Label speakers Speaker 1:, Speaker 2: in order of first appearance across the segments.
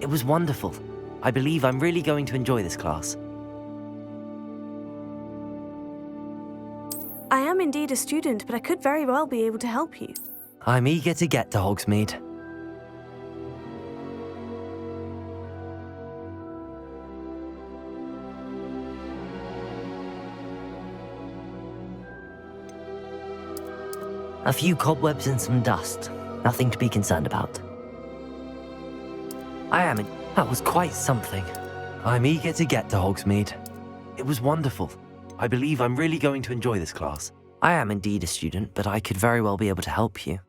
Speaker 1: It was wonderful. I believe I'm really going to enjoy this class.
Speaker 2: I am indeed a student, but I could very well be able to help you.
Speaker 1: I'm eager to get to Hogsmeade. A few cobwebs and some dust. Nothing to be concerned about. That was quite something. I'm eager to get to Hogsmeade. It was wonderful. I believe I'm really going to enjoy this class. I am indeed a student, but I could very well be able to help you.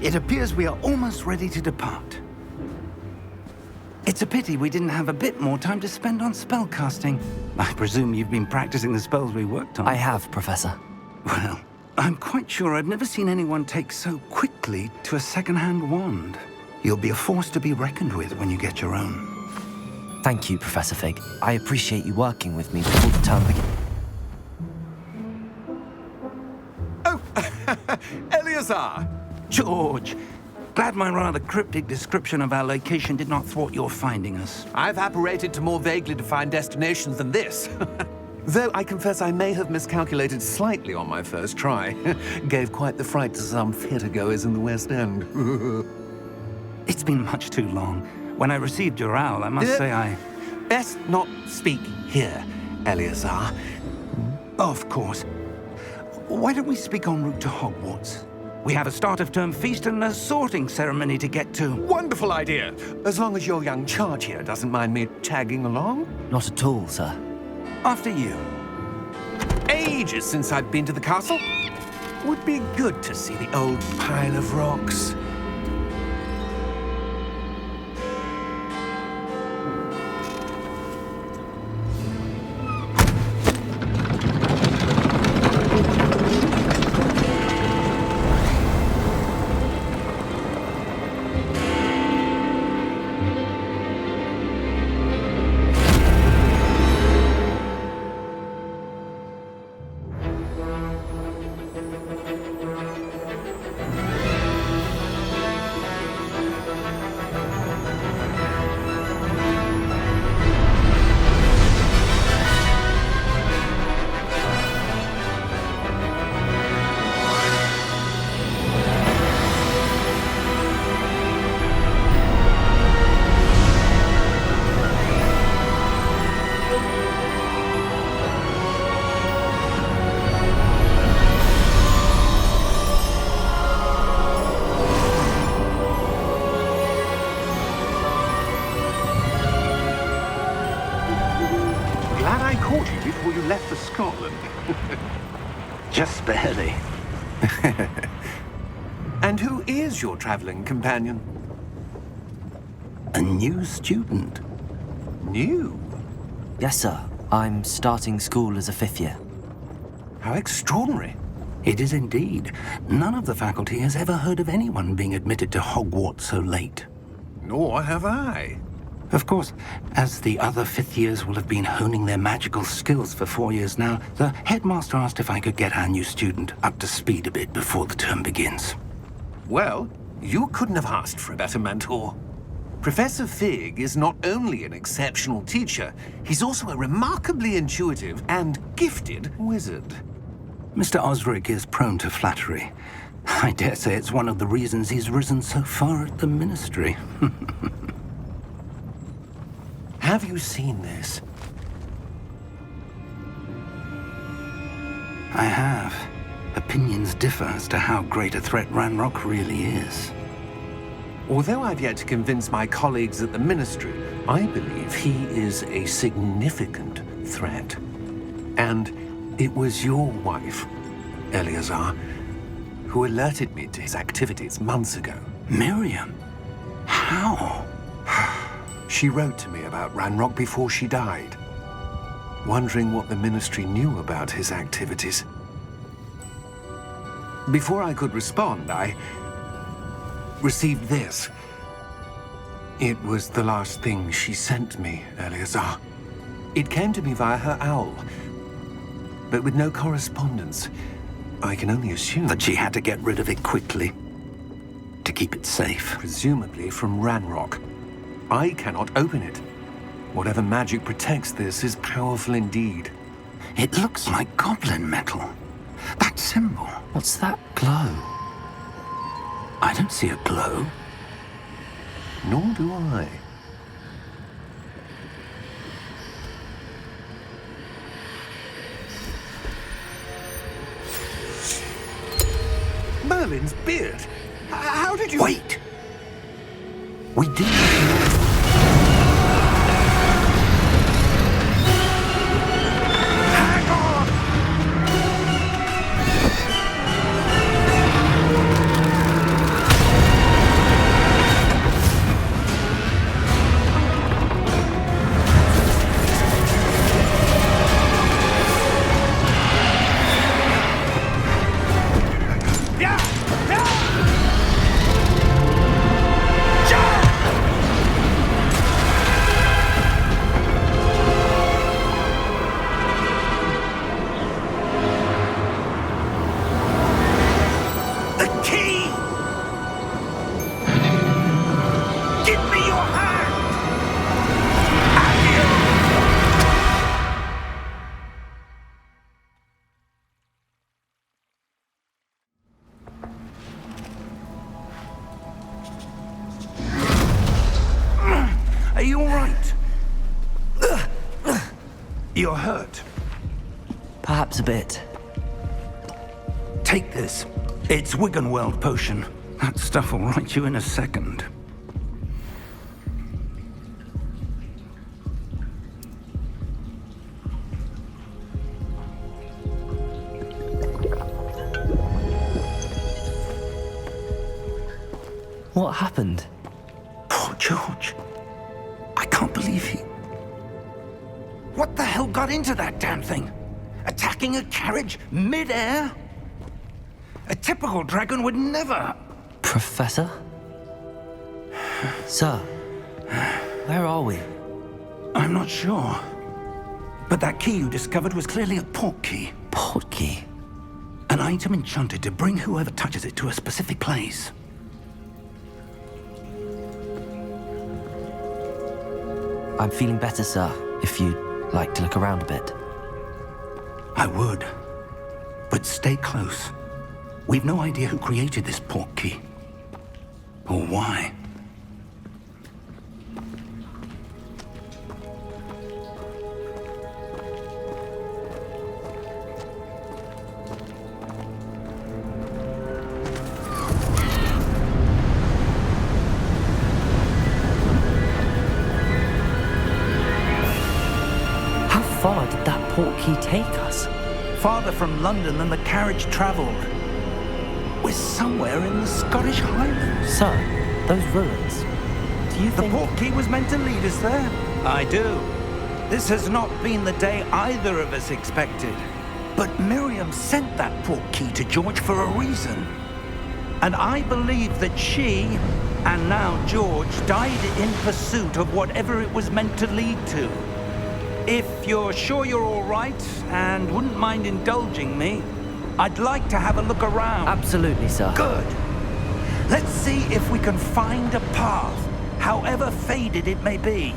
Speaker 3: It appears we are almost ready to depart. It's a pity we didn't have a bit more time to spend on spellcasting. I presume you've been practicing the spells we worked on.
Speaker 1: I have, Professor.
Speaker 3: Well, I'm quite sure I've never seen anyone take so quickly to a second-hand wand. You'll be a force to be reckoned with when you get your own.
Speaker 1: Thank you, Professor Fig. I appreciate you working with me before the term begins.
Speaker 4: Oh, Eleazar!
Speaker 3: George, glad my rather cryptic description of our location did not thwart your finding us.
Speaker 4: I've apparated to more vaguely defined destinations than this. Though I confess I may have miscalculated slightly on my first try. Gave quite the fright to some theatre-goers in the West End.
Speaker 3: It's been much too long. When I received your owl, I must say I...
Speaker 4: Best not speak here, Eleazar.
Speaker 3: Of course. Why don't we speak en route to Hogwarts? We have a start-of-term feast and a sorting ceremony to get to.
Speaker 4: Wonderful idea! As long as your young charge here doesn't mind me tagging along.
Speaker 1: Not at all, sir.
Speaker 3: After you.
Speaker 4: Ages since I've been to the castle. Would be good to see the old pile of rocks. Before you left for Scotland.
Speaker 3: Just barely.
Speaker 4: And who is your traveling companion?
Speaker 3: A new student.
Speaker 4: New?
Speaker 1: Yes, sir. I'm starting school as a 5th year.
Speaker 4: How extraordinary.
Speaker 3: It is indeed. None of the faculty has ever heard of anyone being admitted to Hogwarts so late.
Speaker 4: Nor have I.
Speaker 3: Of course, as the other 5th years will have been honing their magical skills for 4 years now, the headmaster asked if I could get our new student up to speed a bit before the term begins.
Speaker 4: Well, you couldn't have asked for a better mentor. Professor Fig is not only an exceptional teacher, he's also a remarkably intuitive and gifted wizard.
Speaker 3: Mr. Osric is prone to flattery. I dare say it's one of the reasons he's risen so far at the ministry.
Speaker 4: Have you seen this?
Speaker 3: I have. Opinions differ as to how great a threat Ranrock really is.
Speaker 4: Although I've yet to convince my colleagues at the Ministry, I believe he is a significant threat. And it was your wife, Eleazar, who alerted me to his activities months ago.
Speaker 3: Miriam? How?
Speaker 4: She wrote to me about Ranrock before she died, wondering what the Ministry knew about his activities. Before I could respond, I received this. It was the last thing she sent me, Eleazar. It came to me via her owl, but with no correspondence. I can only assume
Speaker 3: That she had to get rid of it quickly, to keep it safe.
Speaker 4: presumably from Ranrock. I cannot open it. Whatever magic protects this is powerful indeed.
Speaker 3: It looks like goblin metal. That symbol.
Speaker 1: What's that glow?
Speaker 3: I don't see a glow.
Speaker 4: Nor do I. Merlin's beard. How did you...
Speaker 3: Wait! We didn't know.
Speaker 4: Hang on!
Speaker 3: You're hurt.
Speaker 1: Perhaps a bit.
Speaker 3: Take this. It's Wiggenweld potion. That stuff will right you in a second.
Speaker 1: What happened?
Speaker 3: Poor George. I can't believe he... What the hell got into that damn thing? Attacking a carriage mid-air? A typical dragon would never...
Speaker 1: Professor? Sir, where are we?
Speaker 3: I'm not sure. But that key you discovered was clearly a port key.
Speaker 1: Port key?
Speaker 3: An item enchanted to bring whoever touches it to a specific place.
Speaker 1: I'm feeling better, sir, if you'd like to look around a bit.
Speaker 3: I would. But stay close. We've no idea who created this port key. Or why.
Speaker 1: How far did that port key take us?
Speaker 3: Farther from London than the carriage traveled. We're somewhere in the Scottish Highlands.
Speaker 1: Sir, those ruins. Do you
Speaker 3: The
Speaker 1: think...
Speaker 3: port key was meant to lead us there? I do. This has not been the day either of us expected. But Miriam sent that port key to George for a reason. And I believe that she, and now George, died in pursuit of whatever it was meant to lead to. If you're sure you're all right and wouldn't mind indulging me, I'd like to have a look around.
Speaker 1: Absolutely, sir.
Speaker 3: Good. Let's see if we can find a path, however faded it may be.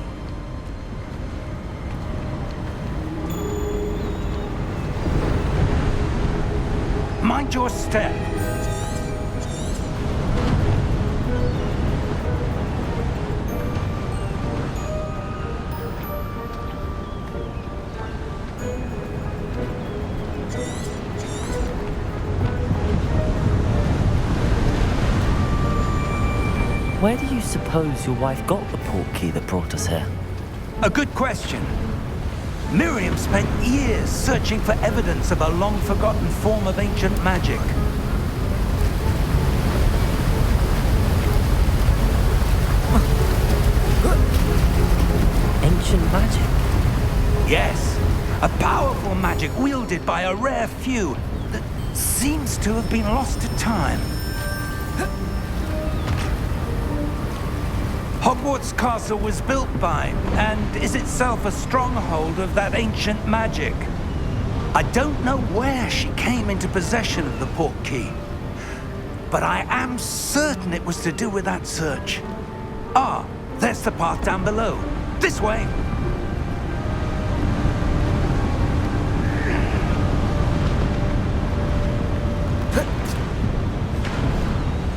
Speaker 3: Mind your step.
Speaker 1: Where do you suppose your wife got the port key that brought us here?
Speaker 3: A good question. Miriam spent years searching for evidence of a long-forgotten form of ancient magic.
Speaker 1: Ancient magic?
Speaker 3: Yes, a powerful magic wielded by a rare few that seems to have been lost to time. Hogwarts Castle was built by, and is itself a stronghold of that ancient magic. I don't know where she came into possession of the port key, but I am certain it was to do with that search. Ah, there's the path down below. This way.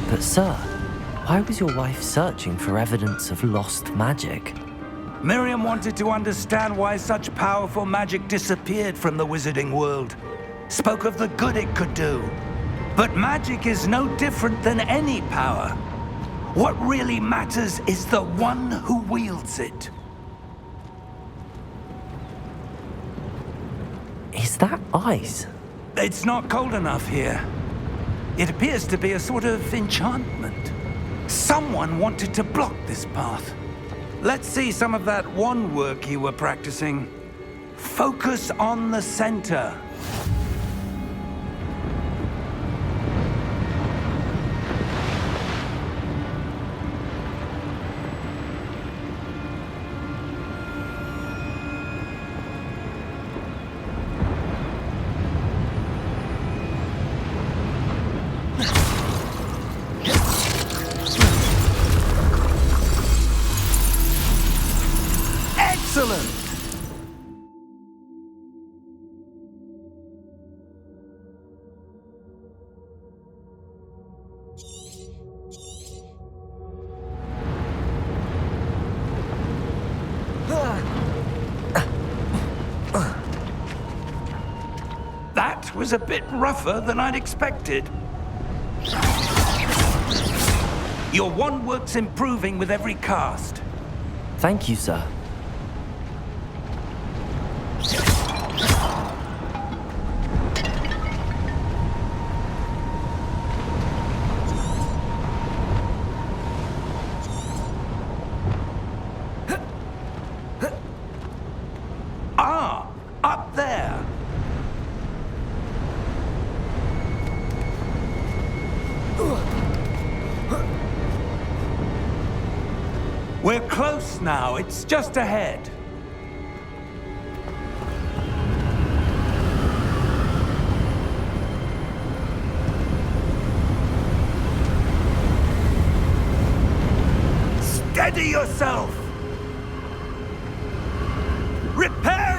Speaker 1: But sir, why was your wife searching for evidence of lost magic?
Speaker 3: Miriam wanted to understand why such powerful magic disappeared from the wizarding world. Spoke of the good it could do. But magic is no different than any power. What really matters is the one who wields it.
Speaker 1: Is that ice?
Speaker 3: It's not cold enough here. It appears to be a sort of enchantment. Someone wanted to block this path. Let's see some of that wand work you were practicing. Focus on the center. Excellent! was a bit rougher than I'd expected. Your wand work's improving with every cast.
Speaker 1: Thank you, sir.
Speaker 3: Ah, up there. We're close now. It's just ahead. Steady yourself! Reparo!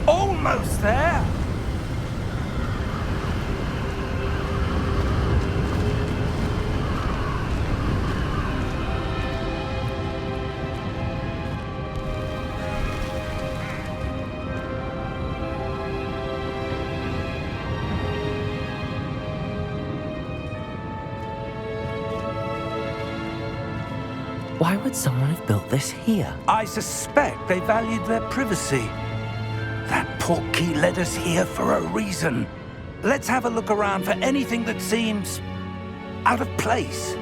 Speaker 3: Almost there!
Speaker 1: Why would someone have built this here?
Speaker 3: I suspect they valued their privacy. That portkey led us here for a reason. Let's have a look around for anything that seems out of place.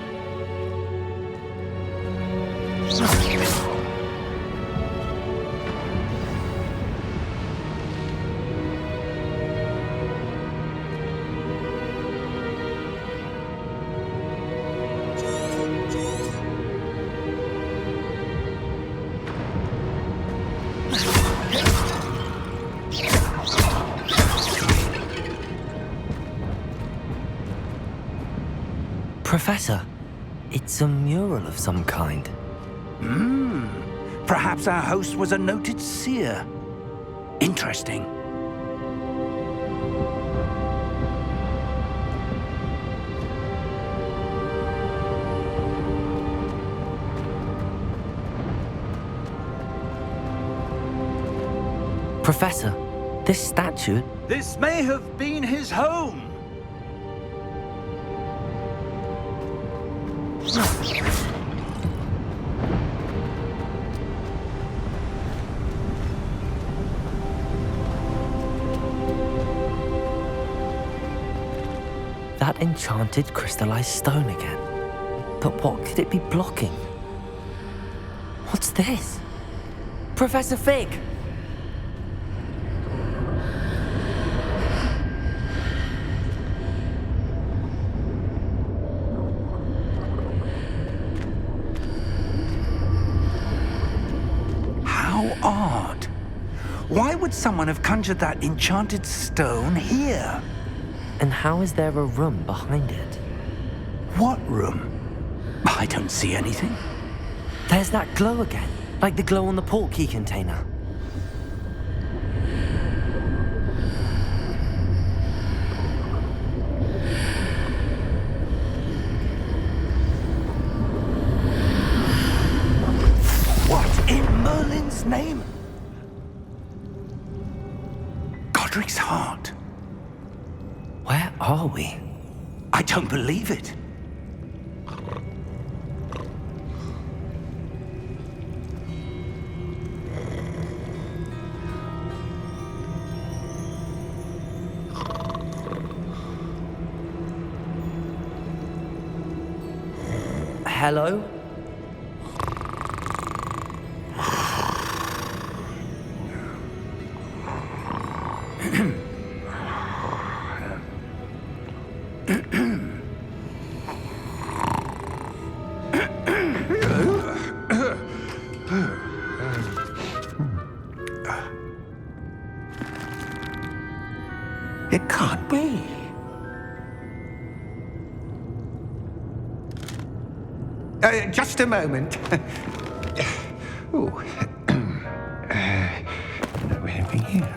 Speaker 1: Professor, it's a mural of some kind.
Speaker 3: Perhaps our host was a noted seer. Interesting.
Speaker 1: Professor, this statue...
Speaker 3: This may have been his home.
Speaker 1: That enchanted crystallized stone again. But what could it be blocking? What's this? Professor Fig!
Speaker 3: How odd. Why would someone have conjured that enchanted stone here?
Speaker 1: And how is there a room behind it?
Speaker 3: What room? I don't see anything.
Speaker 1: There's that glow again, like the glow on the portkey container.
Speaker 3: What in Merlin's name? Godric's heart.
Speaker 1: Where are we?
Speaker 3: I don't believe it.
Speaker 1: Hello?
Speaker 3: It can't be.
Speaker 4: Just a moment. Oh. Where are we here?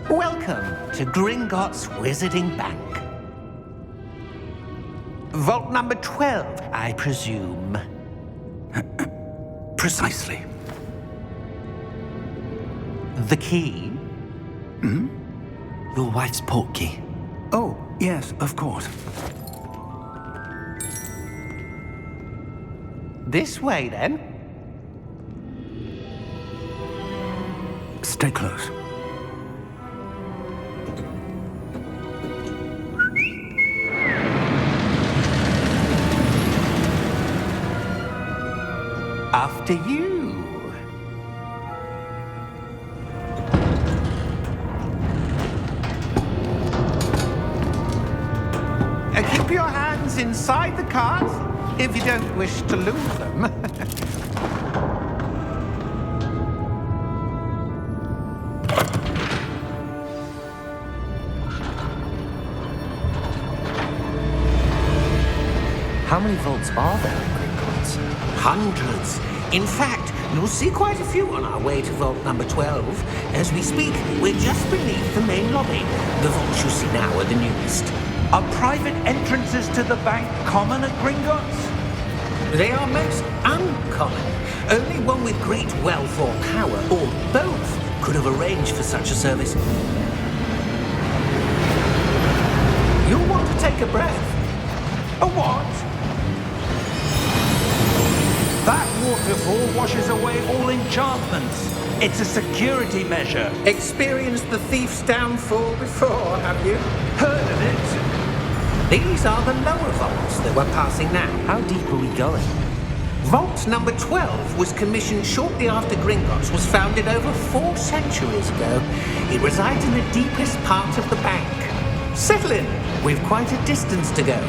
Speaker 5: Welcome to Gringotts Wizarding Bank. Vault number 12, I presume.
Speaker 3: Precisely.
Speaker 5: The key?
Speaker 1: Your wife's portkey.
Speaker 3: Oh, yes, of course.
Speaker 5: This way, then.
Speaker 3: Stay close.
Speaker 5: After you. Keep your hands inside the cart if you don't wish to lose them.
Speaker 1: How many vaults are there in Gringotts?
Speaker 5: Hundreds. In fact, you'll see quite a few on our way to vault number 12. As we speak, we're just beneath the main lobby. The vaults you see now are the newest.
Speaker 3: Are private entrances to the bank common at Gringotts?
Speaker 5: They are most uncommon. Only one with great wealth or power, or both, could have arranged for such a service. You'll want to take a breath.
Speaker 3: A what? That waterfall washes away all enchantments. It's a security measure.
Speaker 5: Experienced the thief's downfall before, have you?
Speaker 3: Heard of it?
Speaker 5: These are the lower vaults that we're passing now.
Speaker 1: How deep are we going?
Speaker 5: Vault number 12 was commissioned shortly after Gringotts was founded over 4 centuries ago. It resides in the deepest part of the bank. Settle in. We've quite a distance to go.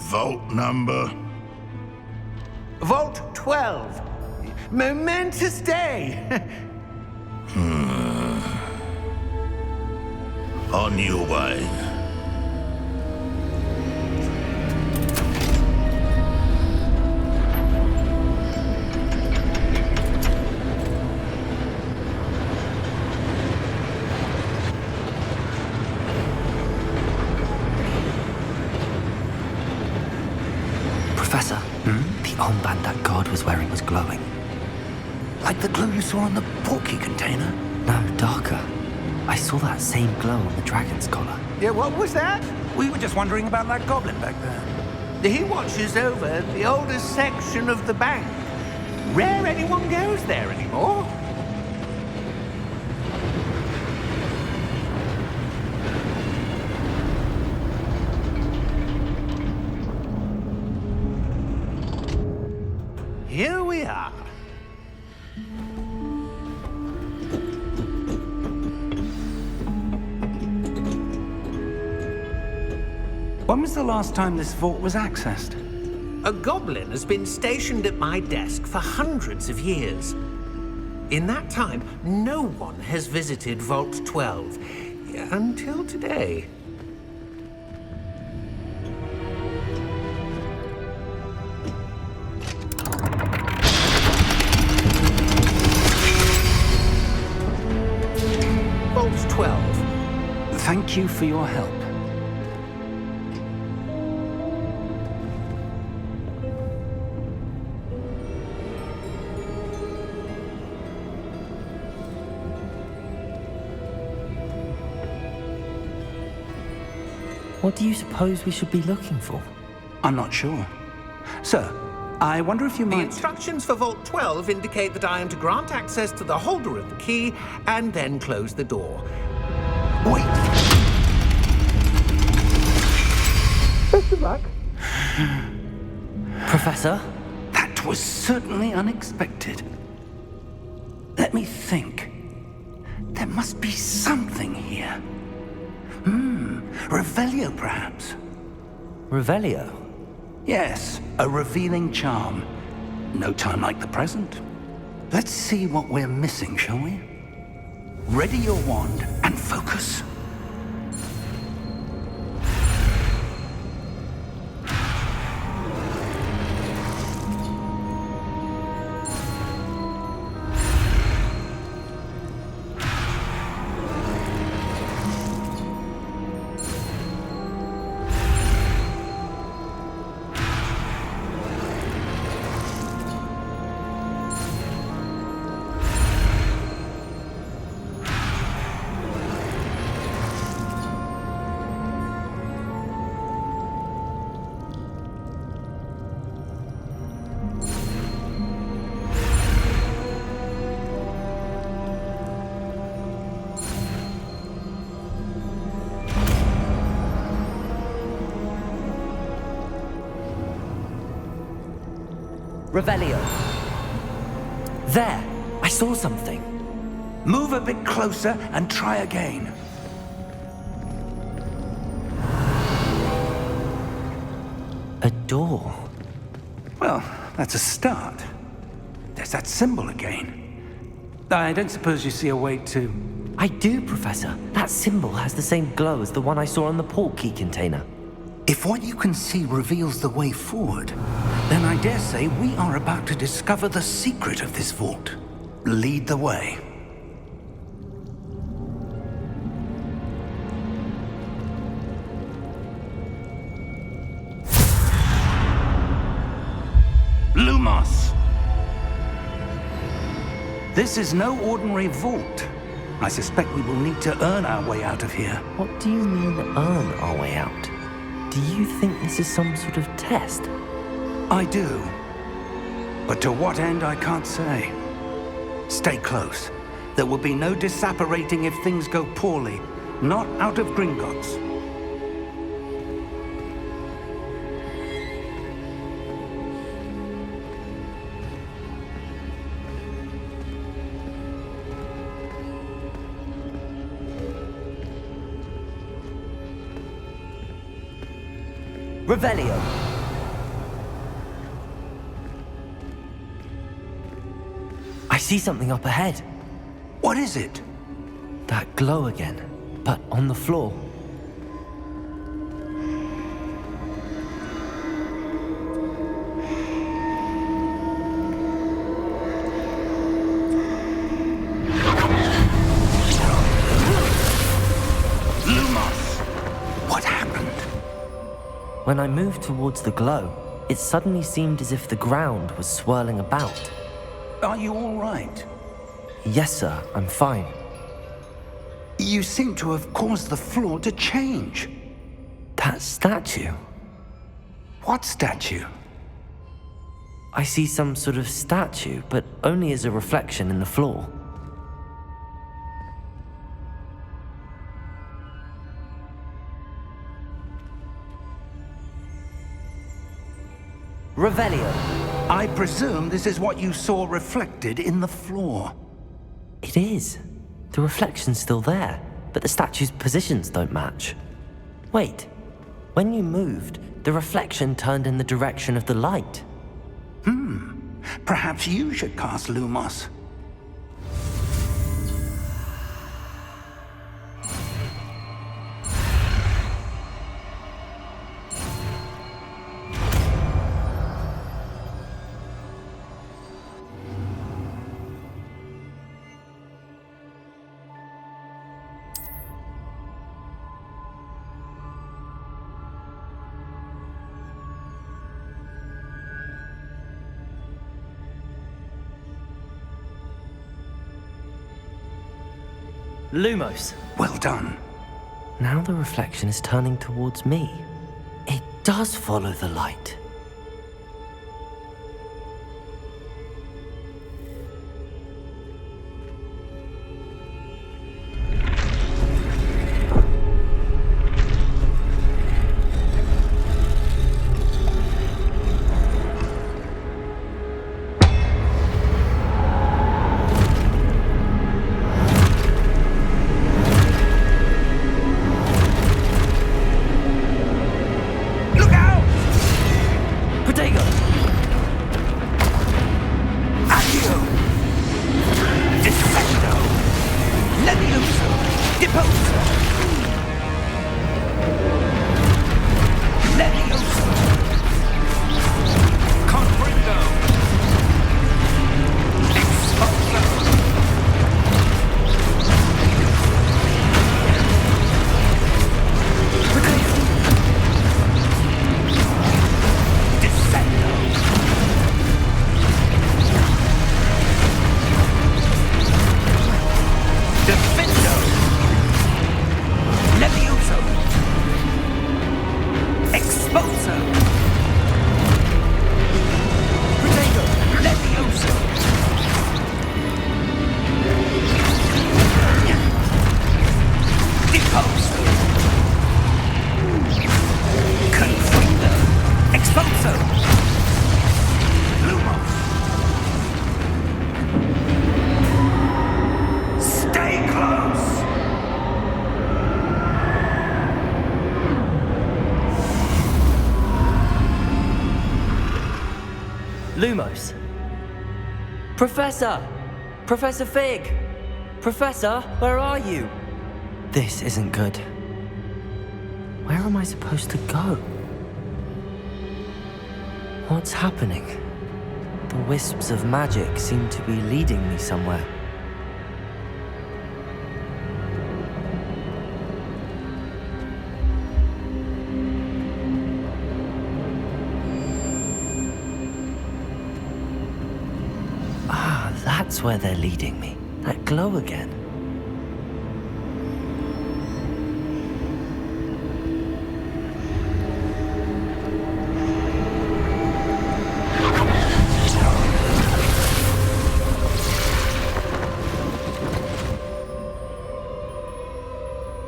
Speaker 6: Vault number?
Speaker 5: Vault 12. Momentous day.
Speaker 6: On your way.
Speaker 1: Professor, the armband that guard was wearing was glowing.
Speaker 3: Like the glow you saw on the portkey container?
Speaker 1: No, darker. I saw that same glow on the dragon's collar.
Speaker 5: Yeah, what was that?
Speaker 3: We were just wondering about that goblin back there.
Speaker 5: He watches over the oldest section of the bank. Rare anyone goes there anymore. Here we are.
Speaker 3: When was the last time this vault was accessed?
Speaker 5: A goblin has been stationed at my desk for hundreds of years. In that time, no one has visited Vault 12. Until today. Vault 12.
Speaker 3: Thank you for your help.
Speaker 1: What do you suppose we should be looking for?
Speaker 3: I'm not sure. Sir, I wonder if you
Speaker 5: The
Speaker 3: might...
Speaker 5: instructions for Vault 12 indicate that I am to grant access to the holder of the key and then close the door.
Speaker 3: Wait!
Speaker 5: Best of luck.
Speaker 1: Professor?
Speaker 3: That was certainly unexpected. Let me think. There must be something here. Revelio, perhaps.
Speaker 1: Revelio?
Speaker 3: Yes, a revealing charm. No time like the present. Let's see what we're missing, shall we? Ready your wand and focus.
Speaker 1: Revelio. There! I saw something.
Speaker 3: Move a bit closer and try again.
Speaker 1: A door.
Speaker 3: Well, that's a start. There's that symbol again. I don't suppose you see a way to...
Speaker 1: I do, Professor. That symbol has the same glow as the one I saw on the port key container.
Speaker 3: If what you can see reveals the way forward, then I dare say we are about to discover the secret of this vault. Lead the way. Lumos! This is no ordinary vault. I suspect we will need to earn our way out of here.
Speaker 1: What do you mean, earn our way out? Do you think this is some sort of test?
Speaker 3: I do. But to what end, I can't say. Stay close. There will be no disapparating if things go poorly. Not out of Gringotts.
Speaker 1: Revelio. I see something up ahead.
Speaker 3: What is it?
Speaker 1: That glow again, but on the floor.
Speaker 3: Lumos! What happened?
Speaker 1: When I moved towards the glow, it suddenly seemed as if the ground was swirling about.
Speaker 3: Are you all right?
Speaker 1: Yes, sir, I'm fine.
Speaker 3: You seem to have caused the floor to change.
Speaker 1: That statue.
Speaker 3: What statue?
Speaker 1: I see some sort of statue, but only as a reflection in the floor. Revelio.
Speaker 3: I presume this is what you saw reflected in the floor.
Speaker 1: It is. The reflection's still there, but the statue's positions don't match. Wait. When you moved, the reflection turned in the direction of the light.
Speaker 3: Perhaps you should cast Lumos.
Speaker 1: Lumos.
Speaker 3: Well done.
Speaker 1: Now the reflection is turning towards me. It does follow the light. Lumos. Professor! Professor Fig! Professor, where are you? This isn't good. Where am I supposed to go? What's happening? The wisps of magic seem to be leading me somewhere. Ah, that's where they're leading me. That glow again.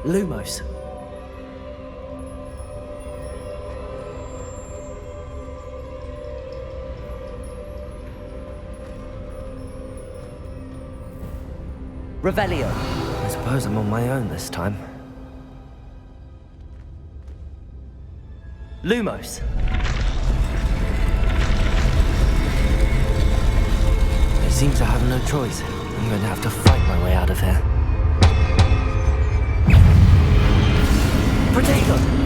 Speaker 1: Lumos. Revelio. I suppose I'm on my own this time. Lumos. It seems I have no choice. I'm going to have to fight my way out of here. Protego!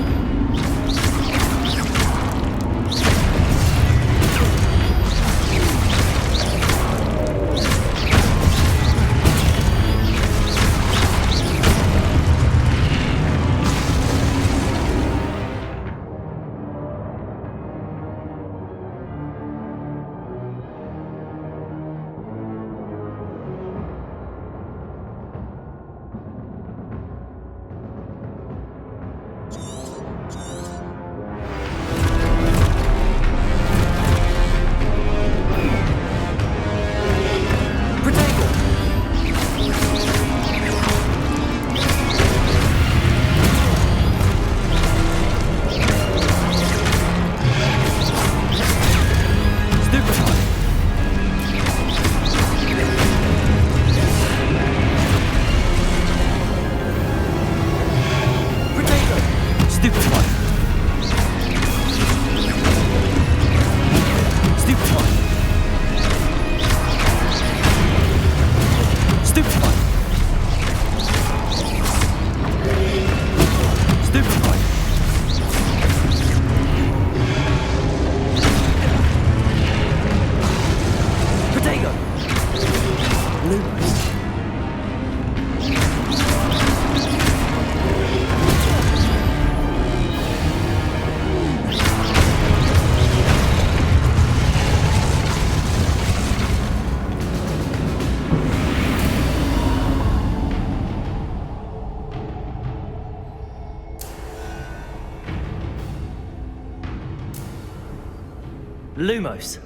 Speaker 1: Lumos.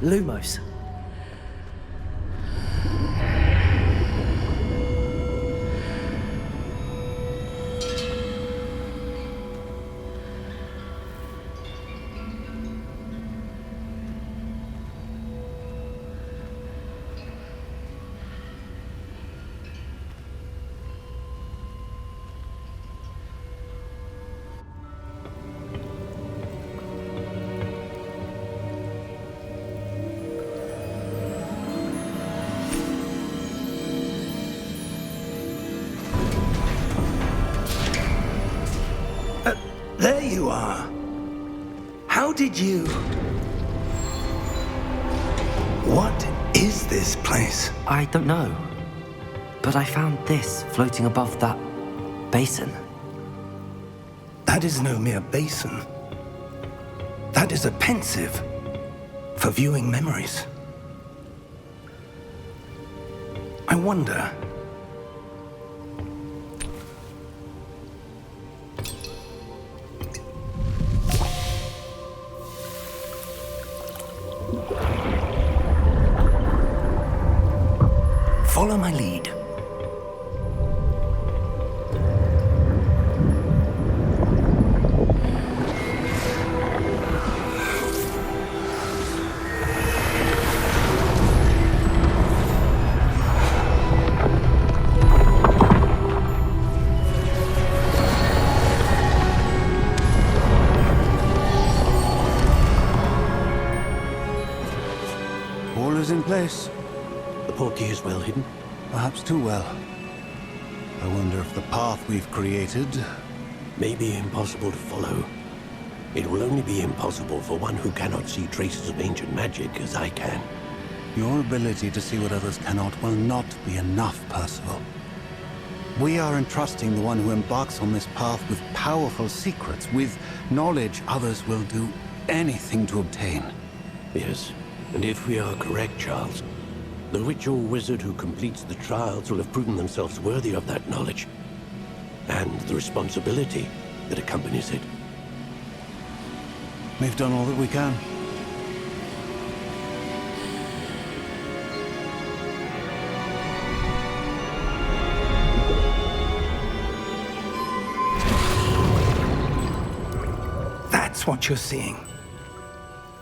Speaker 1: Lumos.
Speaker 3: There you are. How did you... What
Speaker 7: this place?
Speaker 1: I don't know. But I found this floating above that basin.
Speaker 7: That is no mere basin. That is a pensive for viewing memories. I wonder... Follow my lead.
Speaker 8: All is in place.
Speaker 9: The portkey is well hidden.
Speaker 8: Perhaps too well. I wonder if the path we've created...
Speaker 9: May be impossible to follow. It will only be impossible for one who cannot see traces of ancient magic as I can.
Speaker 8: Your ability to see what others cannot will not be enough, Percival. We are entrusting the one who embarks on this path with powerful secrets, with knowledge others will do anything to obtain.
Speaker 9: Yes, and if we are correct, Charles, the witch or wizard who completes the trials will have proven themselves worthy of that knowledge, and the responsibility that accompanies it.
Speaker 8: We've done all that we can.
Speaker 7: That's what you're seeing.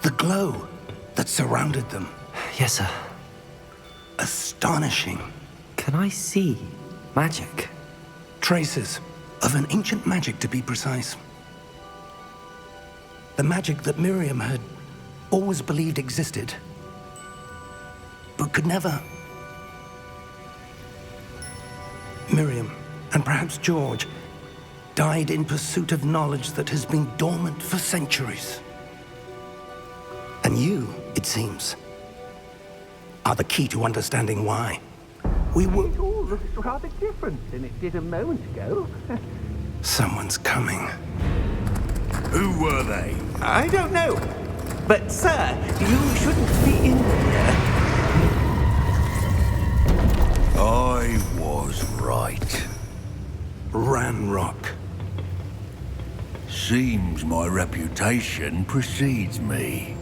Speaker 7: The glow that surrounded them.
Speaker 1: Yes, sir.
Speaker 7: Astonishing.
Speaker 1: Can I see magic?
Speaker 7: Traces of an ancient magic, to be precise. The magic that Miriam had always believed existed, but could never. Miriam, and perhaps George, died in pursuit of knowledge that has been dormant for centuries. And you, it seems, are the key to understanding why. We were...
Speaker 5: It all looks rather different than it did a moment ago.
Speaker 7: Someone's coming.
Speaker 3: Who were they?
Speaker 5: I don't know. But, sir, you shouldn't be in here.
Speaker 3: I was right.
Speaker 7: Ranrock.
Speaker 3: Seems my reputation precedes me.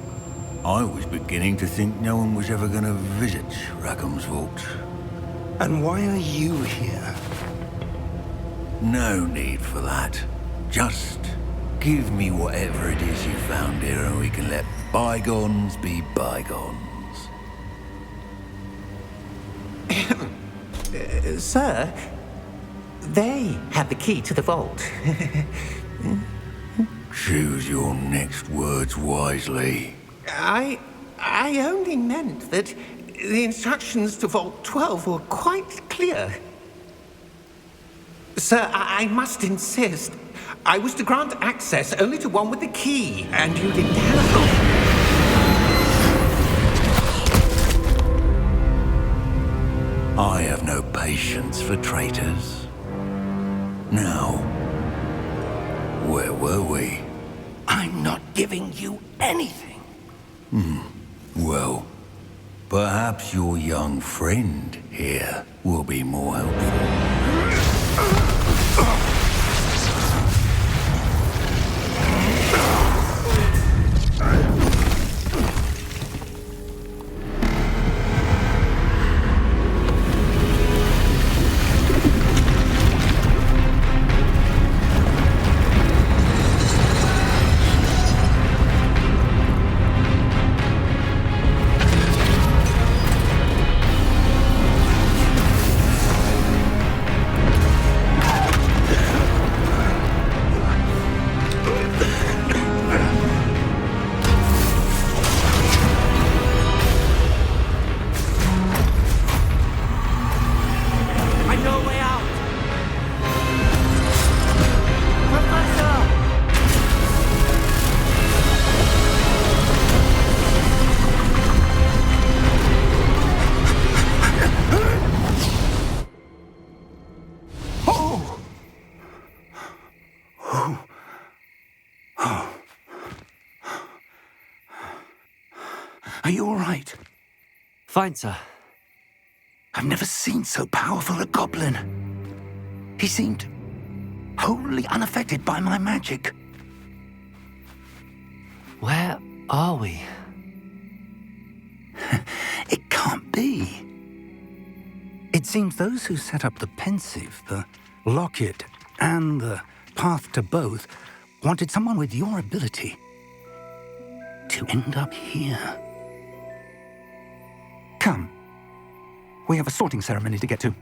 Speaker 3: I was beginning to think no one was ever going to visit Rackham's Vault.
Speaker 7: And why are you here?
Speaker 3: No need for that. Just give me whatever it is you found here and we can let bygones be bygones.
Speaker 5: Sir, they have the key to the vault.
Speaker 3: Choose your next words wisely.
Speaker 5: I only meant that the instructions to Vault 12 were quite clear. Sir, I must insist. I was to grant access only to one with the key, and you didn't have
Speaker 3: I have no patience for traitors. Now, where were we?
Speaker 7: I'm not giving you anything.
Speaker 3: Well, perhaps your young friend here will be more helpful. Are you all right?
Speaker 1: Fine, sir.
Speaker 3: I've never seen so powerful a goblin. He seemed wholly unaffected by my magic.
Speaker 1: Where are we?
Speaker 3: It can't be. It seems those who set up the pensive, the locket, and the path to both wanted someone with your ability to end up here. Come. We have a sorting ceremony to get to.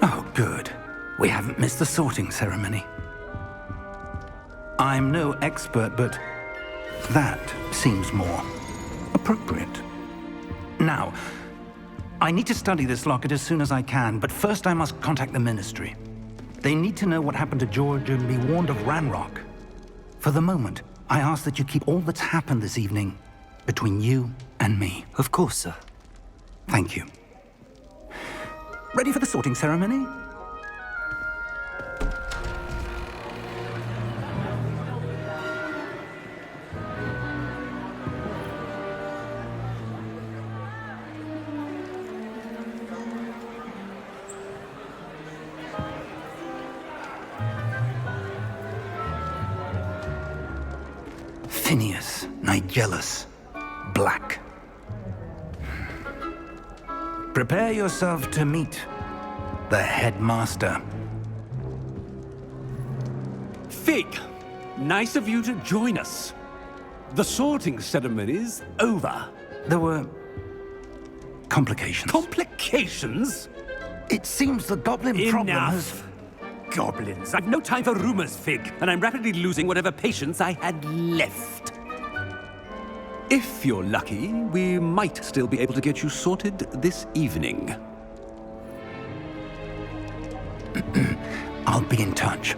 Speaker 3: Oh, good. We haven't missed the sorting ceremony. I'm no expert, but that seems more appropriate. Now, I need to study this locket as soon as I can, but first I must contact the Ministry. They need to know what happened to George and be warned of Ranrock. For the moment, I ask that you keep all that's happened this evening between you and me.
Speaker 1: Of course, sir.
Speaker 3: Thank you. Ready for the sorting ceremony? Phineas Nigellus Black. Prepare yourself to meet the headmaster.
Speaker 10: Fig, nice of you to join us. The sorting ceremony's over.
Speaker 3: There were complications.
Speaker 10: Complications?
Speaker 3: It seems the goblin problem has...
Speaker 10: Enough! Goblins. I've no time for rumors, Fig, and I'm rapidly losing whatever patience I had left. If you're lucky, we might still be able to get you sorted this evening.
Speaker 3: I'll be in touch.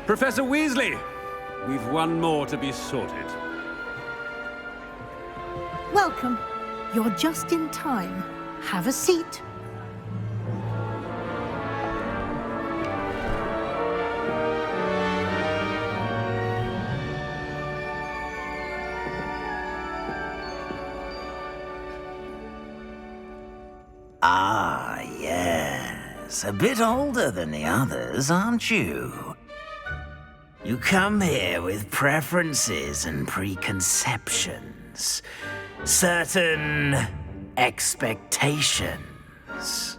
Speaker 10: Professor Weasley, we've one more to be sorted.
Speaker 11: Welcome. You're just in time. Have a seat.
Speaker 12: Ah, yes. A bit older than the others, aren't you? You come here with preferences and preconceptions. Certain expectations.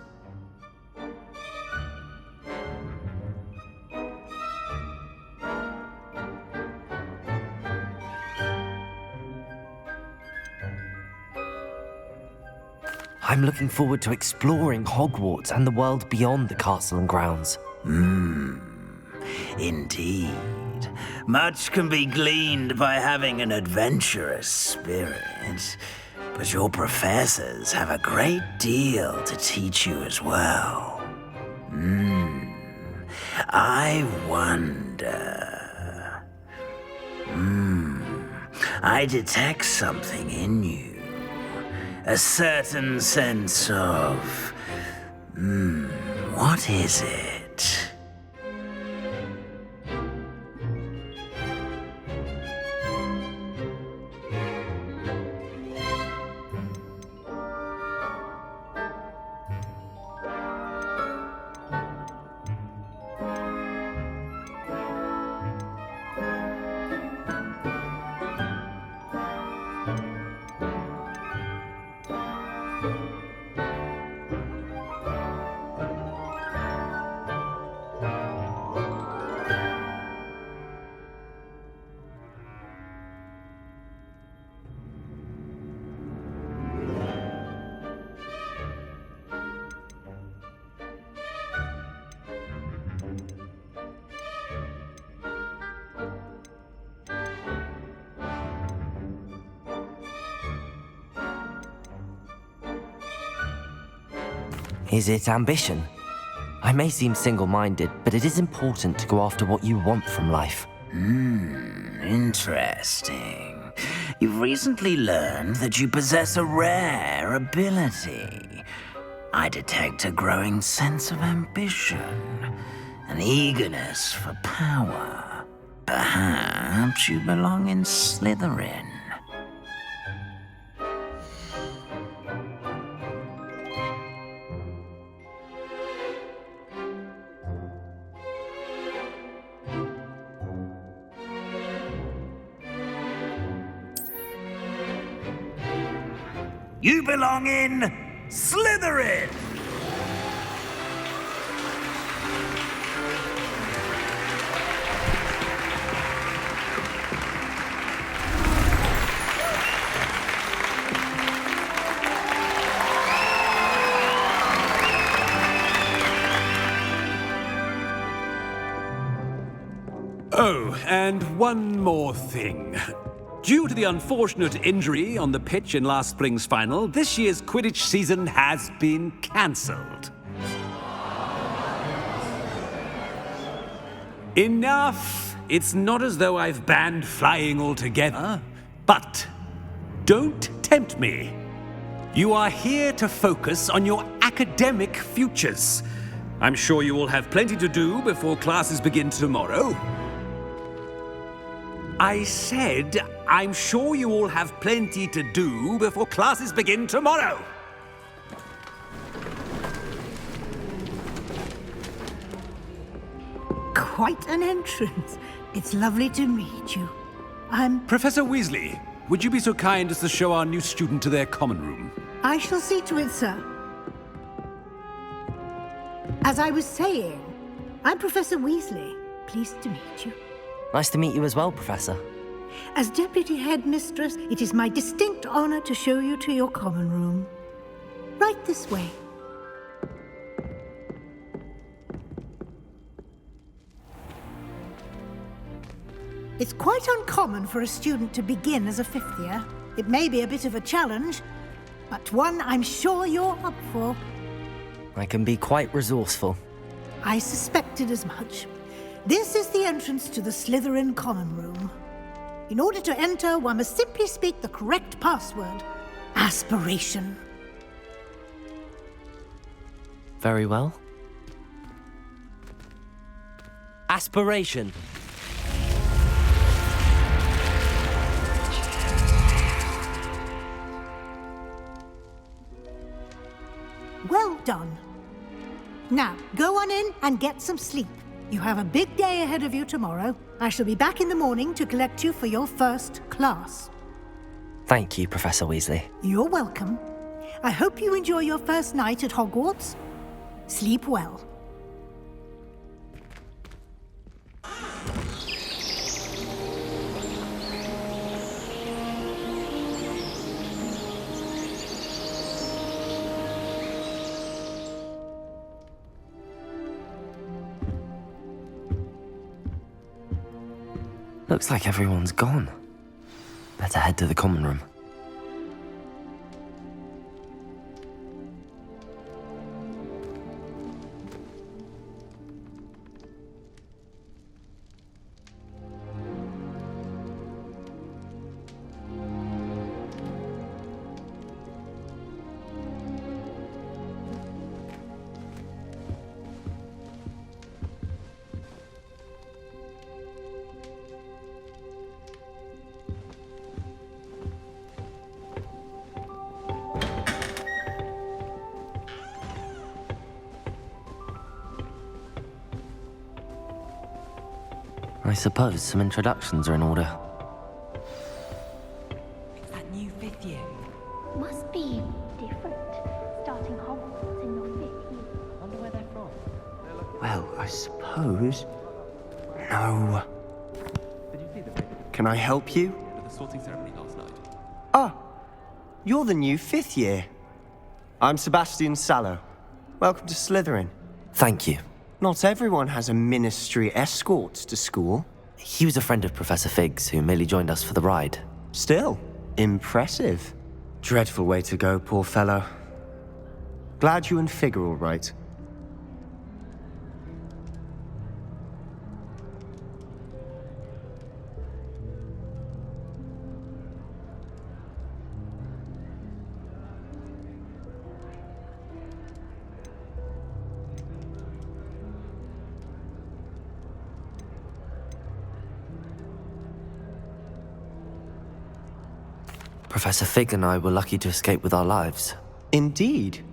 Speaker 1: I'm looking forward to exploring Hogwarts and the world beyond the castle and grounds.
Speaker 12: Indeed. Much can be gleaned by having an adventurous spirit, but your professors have a great deal to teach you as well. I wonder... I detect something in you. A certain sense of... what is it?
Speaker 1: Is it ambition? I may seem single-minded, but it is important to go after what you want from life.
Speaker 12: Interesting. You've recently learned that you possess a rare ability. I detect a growing sense of ambition, an eagerness for power. Perhaps you belong in Slytherin. You belong in Slytherin!
Speaker 10: Oh, and one more thing. Due to the unfortunate injury on the pitch in last spring's final, this year's Quidditch season has been cancelled. Enough! It's not as though I've banned flying altogether, but don't tempt me. You are here to focus on your academic futures. I'm sure you will have plenty to do before classes begin tomorrow. I said, I'm sure you all have plenty to do before classes begin tomorrow.
Speaker 11: Quite an entrance. It's lovely to meet you.
Speaker 10: Professor Weasley, would you be so kind as to show our new student to their common room?
Speaker 11: I shall see to it, sir. As I was saying, I'm Professor Weasley. Pleased to meet you.
Speaker 1: Nice to meet you as well, Professor.
Speaker 11: As Deputy Headmistress, it is my distinct honor to show you to your common room. Right this way. It's quite uncommon for a student to begin as a fifth year. It may be a bit of a challenge, but one I'm sure you're up for.
Speaker 1: I can be quite resourceful.
Speaker 11: I suspected as much. This is the entrance to the Slytherin common room. In order to enter, one must simply speak the correct password. Aspiration.
Speaker 1: Very well. Aspiration.
Speaker 11: Well done. Now, go on in and get some sleep. You have a big day ahead of you tomorrow. I shall be back in the morning to collect you for your first class.
Speaker 1: Thank you, Professor Weasley.
Speaker 11: You're welcome. I hope you enjoy your first night at Hogwarts. Sleep well.
Speaker 1: Looks like everyone's gone. Better head to the common room. I suppose some introductions are in order.
Speaker 13: It's that new 5th year.
Speaker 14: Must be different. Starting Hogwarts in your 5th year.
Speaker 13: Wonder where they're from.
Speaker 15: Well, I suppose... No. Can I help you?
Speaker 10: The sorting ceremony last night.
Speaker 15: Ah, you're the new 5th year. I'm Sebastian Sallow. Welcome to Slytherin.
Speaker 1: Thank you.
Speaker 15: Not everyone has a ministry escort to school.
Speaker 1: He was a friend of Professor Fig's who merely joined us for the ride.
Speaker 15: Still, impressive. Dreadful way to go, poor fellow. Glad you and Fig are all right.
Speaker 1: Professor Fig and I were lucky to escape with our lives.
Speaker 15: Indeed.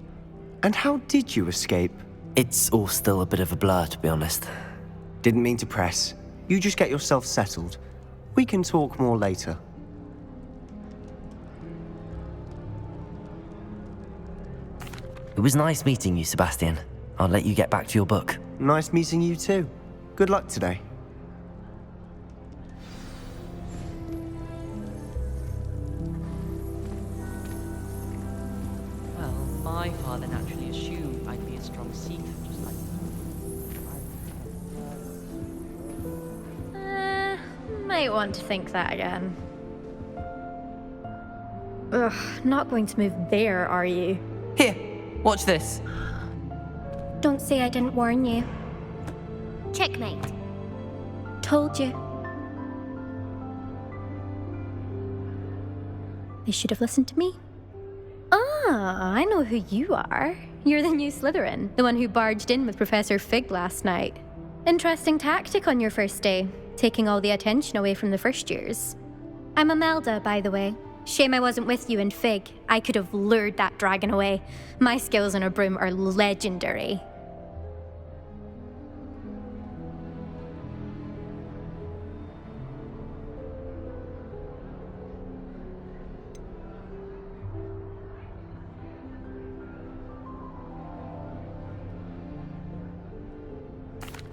Speaker 15: And how did you escape?
Speaker 1: It's all still a bit of a blur, to be honest.
Speaker 15: Didn't mean to press. You just get yourself settled. We can talk more later.
Speaker 1: It was nice meeting you, Sebastian. I'll let you get back to your book.
Speaker 15: Nice meeting you too. Good luck today.
Speaker 13: Well, my father naturally assumed I'd be a strong seeker, just like
Speaker 14: Might want to think that again. Ugh, not going to move there, are you?
Speaker 13: Here, watch this.
Speaker 14: Don't say I didn't warn you. Checkmate. Told you. They should have listened to me. Ah, I know who you are. You're the new Slytherin, the one who barged in with Professor Fig last night. Interesting tactic on your first day, taking all the attention away from the first years. I'm Imelda, by the way. Shame I wasn't with you in Fig. I could have lured that dragon away. My skills on a broom are legendary.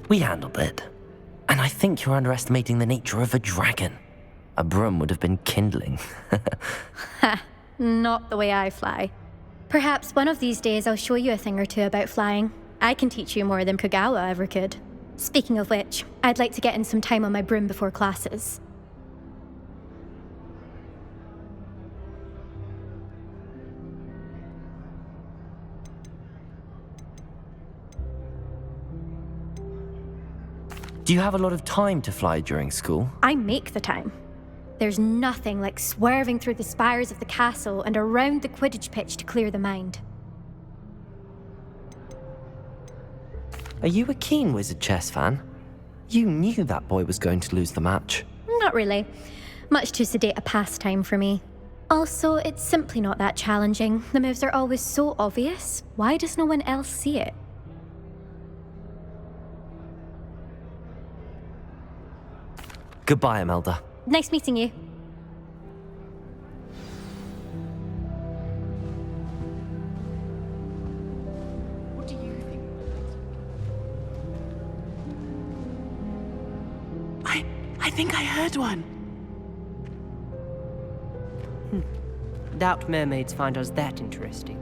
Speaker 1: We handled it. And I think you're underestimating the nature of a dragon. A broom would have been kindling.
Speaker 14: Ha, not the way I fly. Perhaps one of these days I'll show you a thing or two about flying. I can teach you more than Kogawa ever could. Speaking of which, I'd like to get in some time on my broom before classes.
Speaker 1: Do you have a lot of time to fly during school?
Speaker 14: I make the time. There's nothing like swerving through the spires of the castle and around the Quidditch pitch to clear the mind.
Speaker 1: Are you a keen Wizard chess fan? You knew that boy was going to lose the match.
Speaker 14: Not really. Much too sedate a pastime for me. Also, it's simply not that challenging. The moves are always so obvious. Why does no one else see it?
Speaker 1: Goodbye, Imelda.
Speaker 14: Nice meeting you.
Speaker 13: What do you think?
Speaker 16: I think I heard one.
Speaker 13: Doubt mermaids find us that interesting.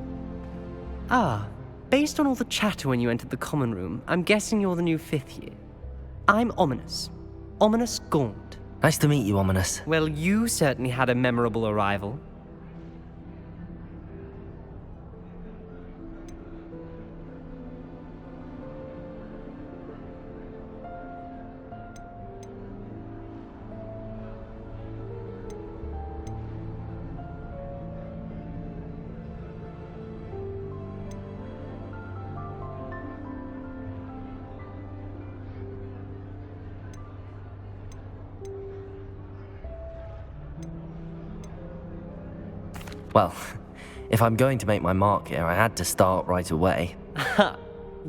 Speaker 13: Ah, based on all the chatter when you entered the common room, I'm guessing you're the new 5th year. I'm Ominous. Ominous Gaunt.
Speaker 1: Nice to meet you, Ominous.
Speaker 13: Well, you certainly had a memorable arrival.
Speaker 1: Well, if I'm going to make my mark here, I had to start right away.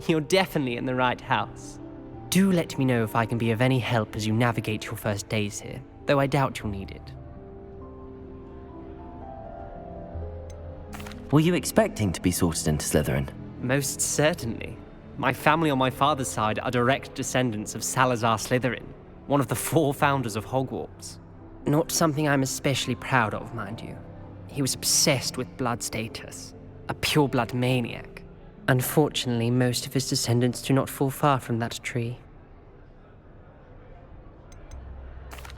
Speaker 13: You're definitely in the right house. Do let me know if I can be of any help as you navigate your first days here, though I doubt you'll need it.
Speaker 1: Were you expecting to be sorted into Slytherin?
Speaker 13: Most certainly. My family on my father's side are direct descendants of Salazar Slytherin, one of the 4 founders of Hogwarts. Not something I'm especially proud of, mind you. He was obsessed with blood status, a pure-blood maniac. Unfortunately, most of his descendants do not fall far from that tree.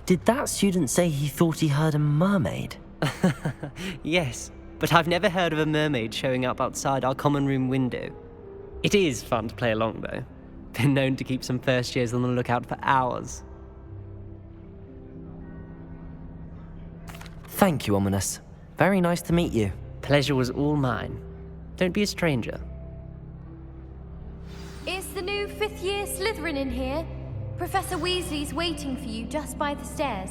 Speaker 1: Did that student say he thought he heard a mermaid?
Speaker 13: Yes, but I've never heard of a mermaid showing up outside our common room window. It is fun to play along, though. Been known to keep some first years on the lookout for hours.
Speaker 1: Thank you, Ominous. Very nice to meet you.
Speaker 13: Pleasure was all mine. Don't be a stranger.
Speaker 17: Is the new 5th year Slytherin in here? Professor Weasley's waiting for you just by the stairs.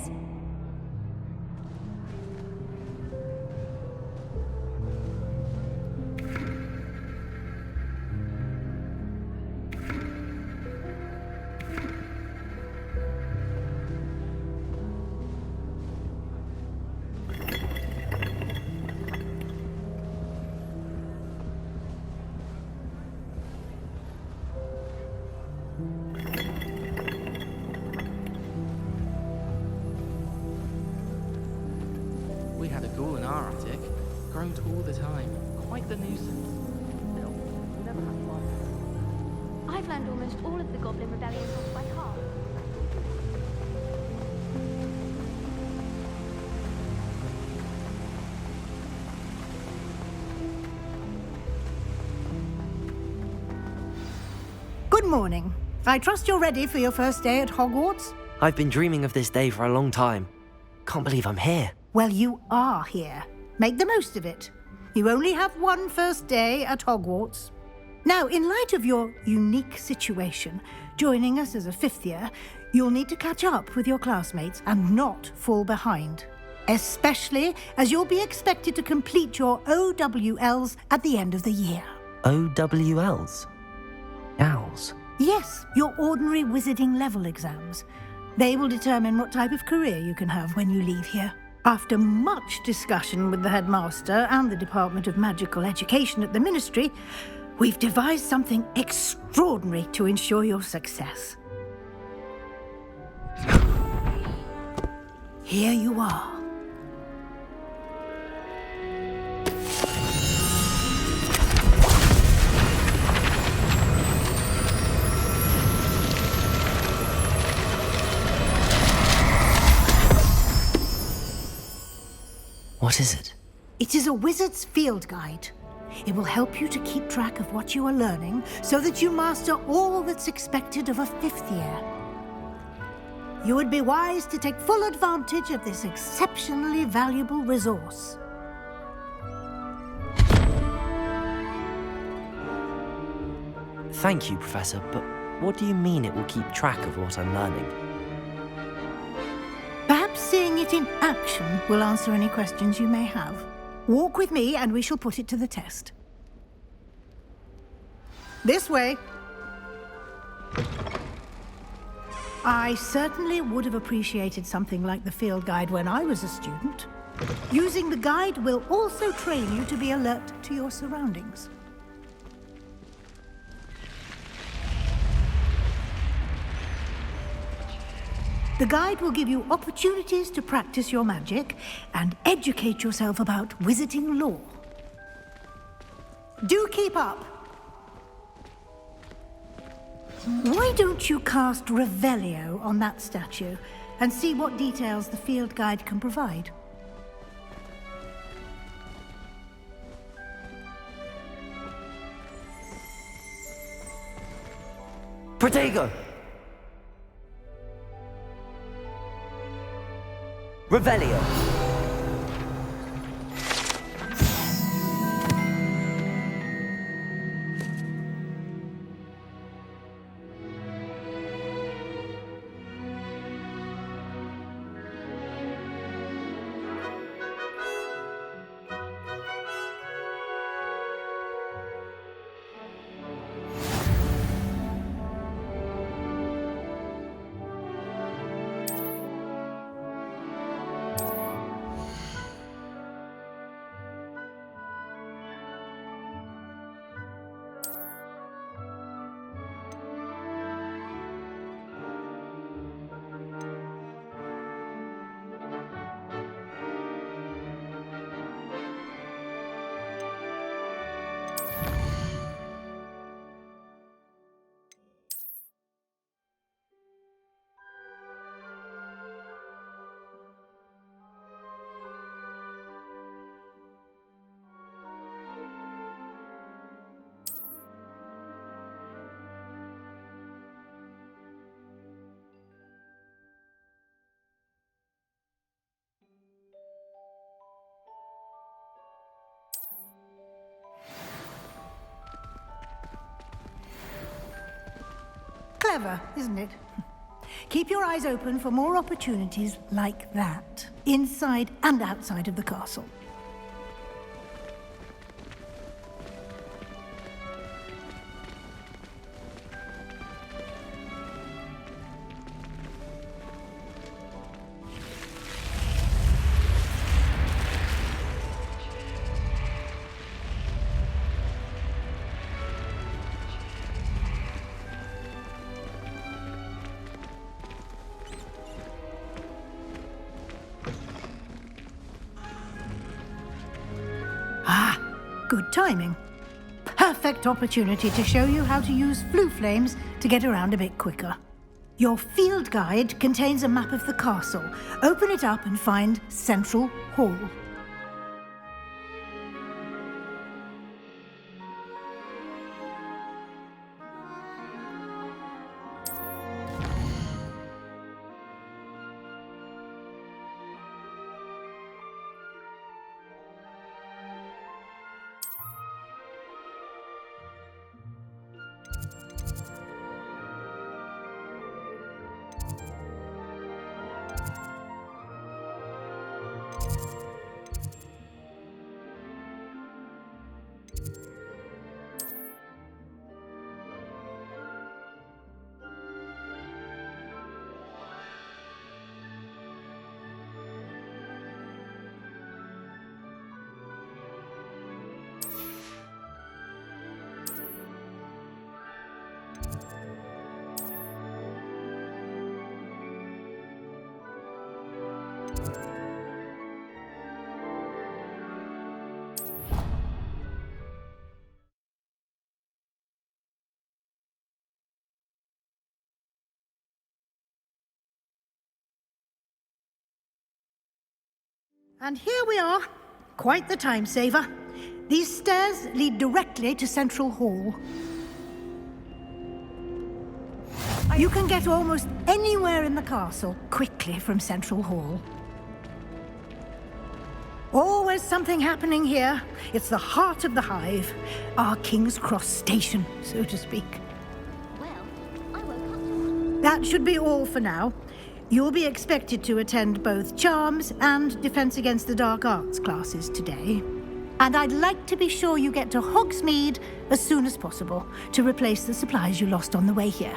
Speaker 18: We had a ghoul in our attic. Groaned all the time. Quite the nuisance. Still, we never had one.
Speaker 17: I've learned almost all of the Goblin Rebellion off by heart.
Speaker 11: Good morning. I trust you're ready for your first day at Hogwarts?
Speaker 1: I've been dreaming of this day for a long time. Can't believe I'm here.
Speaker 11: Well, you are here. Make the most of it. You only have one first day at Hogwarts. Now, in light of your unique situation, joining us as a 5th year, you'll need to catch up with your classmates and not fall behind. Especially as you'll be expected to complete your OWLs at the end of the year.
Speaker 1: OWLs? Owls?
Speaker 11: Yes, your ordinary wizarding level exams. They will determine what type of career you can have when you leave here. After much discussion with the headmaster and the Department of Magical Education at the Ministry, we've devised something extraordinary to ensure your success. Here you are.
Speaker 1: What is it?
Speaker 11: It is a wizard's field guide. It will help you to keep track of what you are learning so that you master all that's expected of a 5th year. You would be wise to take full advantage of this exceptionally valuable resource.
Speaker 1: Thank you, Professor, but what do you mean it will keep track of what I'm learning?
Speaker 11: Perhaps seeing it in action will answer any questions you may have. Walk with me and we shall put it to the test. This way. I certainly would have appreciated something like the field guide when I was a student. Using the guide will also train you to be alert to your surroundings. The guide will give you opportunities to practice your magic and educate yourself about wizarding lore. Do keep up. Why don't you cast Revelio on that statue and see what details the field guide can provide?
Speaker 1: Protego! Revelio!
Speaker 11: Clever, isn't it? Keep your eyes open for more opportunities like that, inside and outside of the castle. Good timing. Perfect opportunity to show you how to use flue flames to get around a bit quicker. Your field guide contains a map of the castle. Open it up and find Central Hall. And here we are. Quite the time saver. These stairs lead directly to Central Hall. You can get almost anywhere in the castle quickly from Central Hall. Always something happening here. It's the heart of the hive. Our King's Cross station, so to speak. That should be all for now. You'll be expected to attend both Charms and Defense Against the Dark Arts classes today. And I'd like to be sure you get to Hogsmeade as soon as possible to replace the supplies you lost on the way here.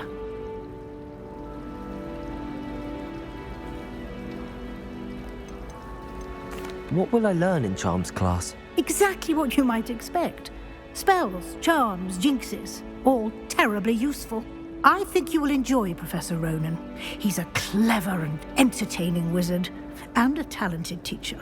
Speaker 1: What will I learn in Charms class?
Speaker 11: Exactly what you might expect. Spells, charms, jinxes, all terribly useful. I think you will enjoy Professor Ronan. He's a clever and entertaining wizard, and a talented teacher.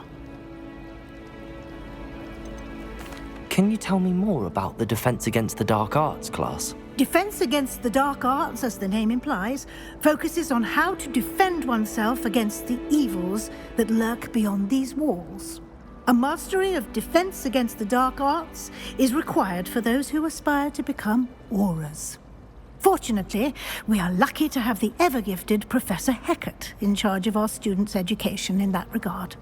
Speaker 1: Can you tell me more about the Defense Against the Dark Arts class?
Speaker 11: Defense Against the Dark Arts, as the name implies, focuses on how to defend oneself against the evils that lurk beyond these walls. A mastery of Defense Against the Dark Arts is required for those who aspire to become auras. Fortunately, we are lucky to have the ever-gifted Professor Hecat in charge of our students' education in that regard.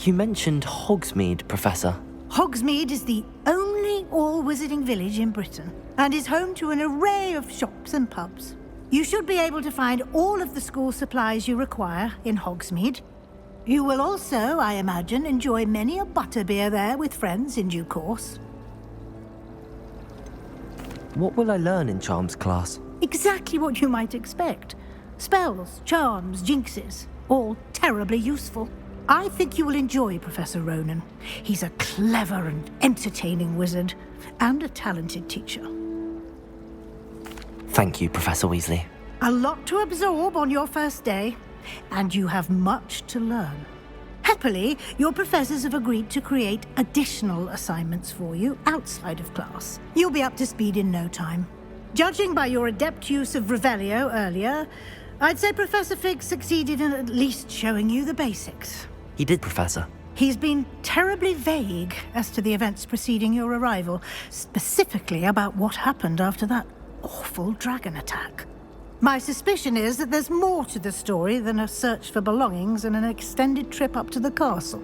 Speaker 1: You mentioned Hogsmeade, Professor.
Speaker 11: Hogsmeade is the only all-wizarding village in Britain and is home to an array of shops and pubs. You should be able to find all of the school supplies you require in Hogsmeade. You will also, I imagine, enjoy many a butterbeer there with friends in due course.
Speaker 1: What will I learn in Charms class?
Speaker 11: Exactly what you might expect. Spells, charms, jinxes, all terribly useful. I think you will enjoy Professor Ronan. He's a clever and entertaining wizard, and a talented teacher.
Speaker 1: Thank you, Professor Weasley.
Speaker 11: A lot to absorb on your first day, and you have much to learn. Happily, your professors have agreed to create additional assignments for you outside of class. You'll be up to speed in no time. Judging by your adept use of Revelio earlier, I'd say Professor Fig succeeded in at least showing you the basics.
Speaker 1: He did, Professor.
Speaker 11: He's been terribly vague as to the events preceding your arrival, specifically about what happened after that awful dragon attack. My suspicion is that there's more to the story than a search for belongings and an extended trip up to the castle.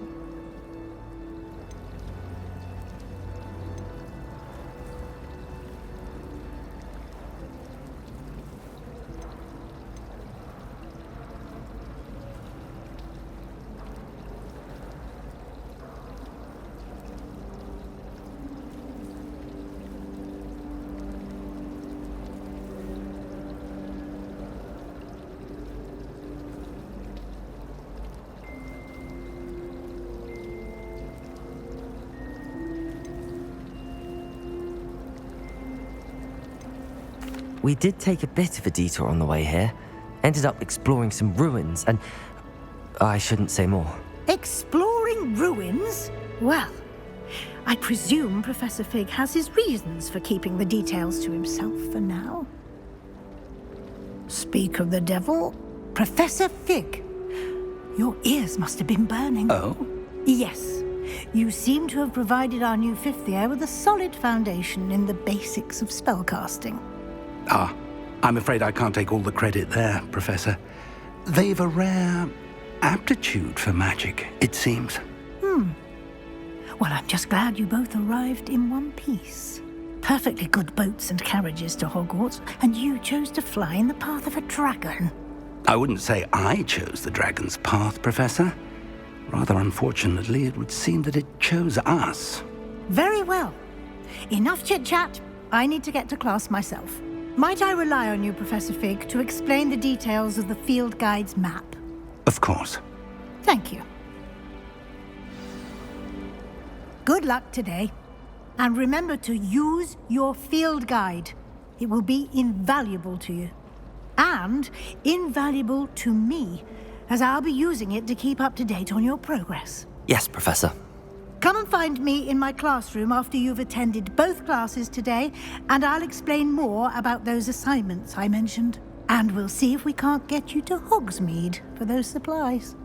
Speaker 1: We did take a bit of a detour on the way here. Ended up exploring some ruins, and I shouldn't say more.
Speaker 11: Exploring ruins? Well, I presume Professor Fig has his reasons for keeping the details to himself for now. Speak of the devil, Professor Fig. Your ears must have been burning.
Speaker 3: Oh?
Speaker 11: Yes. You seem to have provided our new fifth year with a solid foundation in the basics of spellcasting.
Speaker 3: Ah, I'm afraid I can't take all the credit there, Professor. They've a rare aptitude for magic, it seems.
Speaker 11: Well, I'm just glad you both arrived in one piece. Perfectly good boats and carriages to Hogwarts, and you chose to fly in the path of a dragon.
Speaker 3: I wouldn't say I chose the dragon's path, Professor. Rather unfortunately, it would seem that it chose us.
Speaker 11: Very well. Enough chit-chat. I need to get to class myself. Might I rely on you, Professor Fig, to explain the details of the field guide's map?
Speaker 3: Of course.
Speaker 11: Thank you. Good luck today. And remember to use your field guide. It will be invaluable to you. And invaluable to me, as I'll be using it to keep up to date on your progress.
Speaker 1: Yes, Professor.
Speaker 11: Come and find me in my classroom after you've attended both classes today, and I'll explain more about those assignments I mentioned. And we'll see if we can't get you to Hogsmeade for those supplies.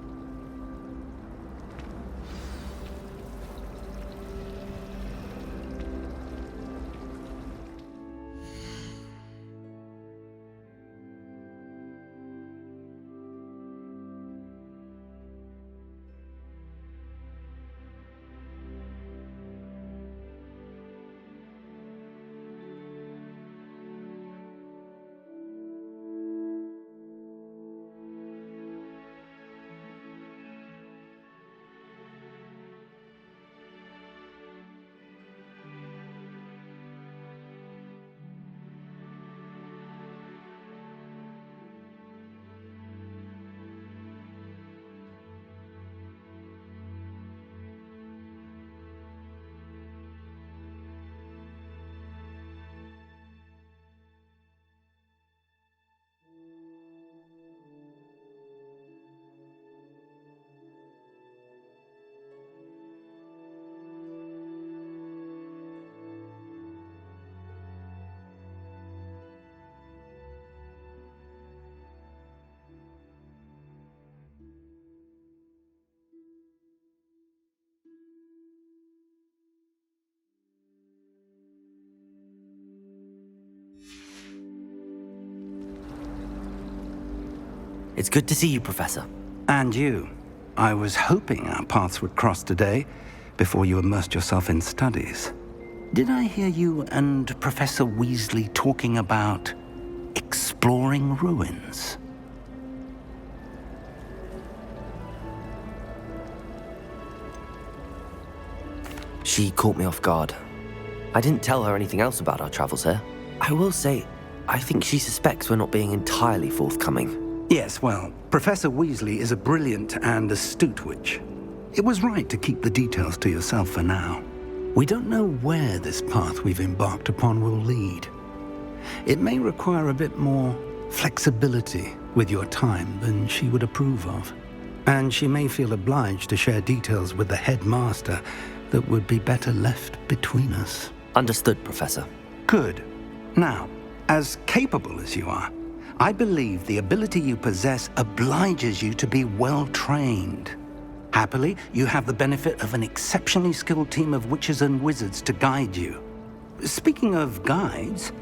Speaker 1: It's good to see you, Professor.
Speaker 3: And you. I was hoping our paths would cross today, before you immersed yourself in studies. Did I hear you and Professor Weasley talking about exploring ruins?
Speaker 1: She caught me off guard. I didn't tell her anything else about our travels here. I will say, I think she suspects we're not being entirely forthcoming.
Speaker 3: Yes, well, Professor Weasley is a brilliant and astute witch. It was right to keep the details to yourself for now. We don't know where this path we've embarked upon will lead. It may require a bit more flexibility with your time than she would approve of. And she may feel obliged to share details with the headmaster that would be better left between us.
Speaker 1: Understood, Professor.
Speaker 3: Good. Now, as capable as you are, I believe the ability you possess obliges you to be well-trained. Happily, you have the benefit of an exceptionally skilled team of witches and wizards to guide you. Speaking of guides,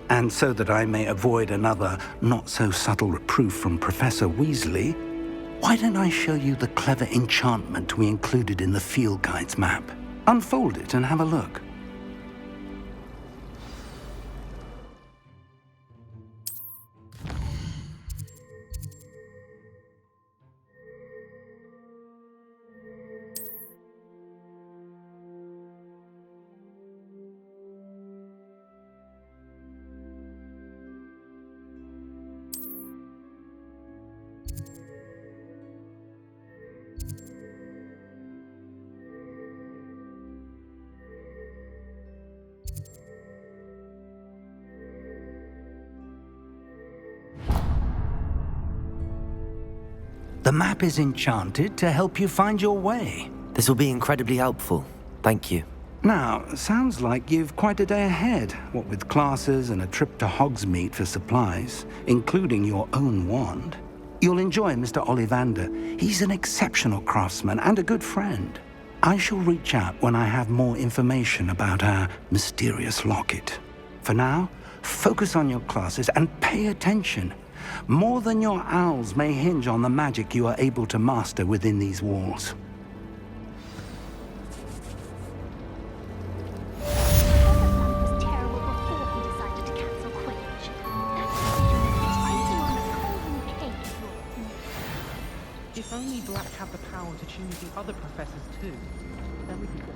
Speaker 3: and so that I may avoid another not-so-subtle reproof from Professor Weasley, why don't I show you the clever enchantment we included in the field guide's map? Unfold it and have a look.
Speaker 5: The map is enchanted to help you find your way.
Speaker 1: This will be incredibly helpful. Thank you.
Speaker 5: Now, sounds like you've quite a day ahead, what with classes and a trip to Hogsmeade for supplies, including your own wand. You'll enjoy Mr. Ollivander. He's an exceptional craftsman and a good friend. I shall reach out when I have more information about our mysterious locket. For now, focus on your classes and pay attention. More than your owls may hinge on the magic you are able to master within these walls.
Speaker 18: If only Black had the power to choose the other professors too, then we could go.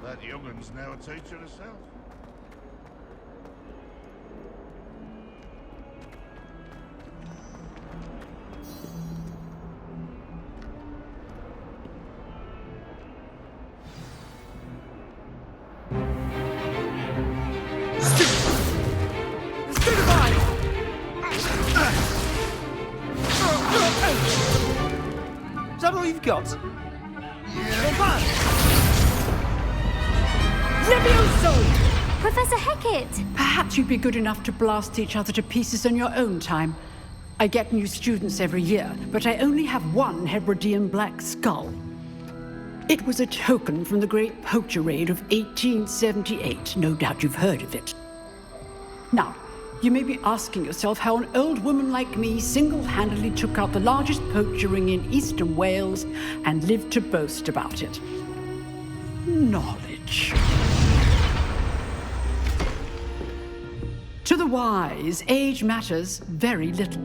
Speaker 6: That youngun's now a teacher herself.
Speaker 19: Is that all you've got?
Speaker 20: Levioso!
Speaker 17: Professor Hecat!
Speaker 20: Perhaps you'd be good enough to blast each other to pieces on your own time. I get new students every year, but I only have one Hebridean black skull. It was a token from the Great Poacher Raid of 1878. No doubt you've heard of it. Now, you may be asking yourself how an old woman like me single-handedly took out the largest poacher ring in eastern Wales and lived to boast about it. Knowledge. To the wise, age matters very little.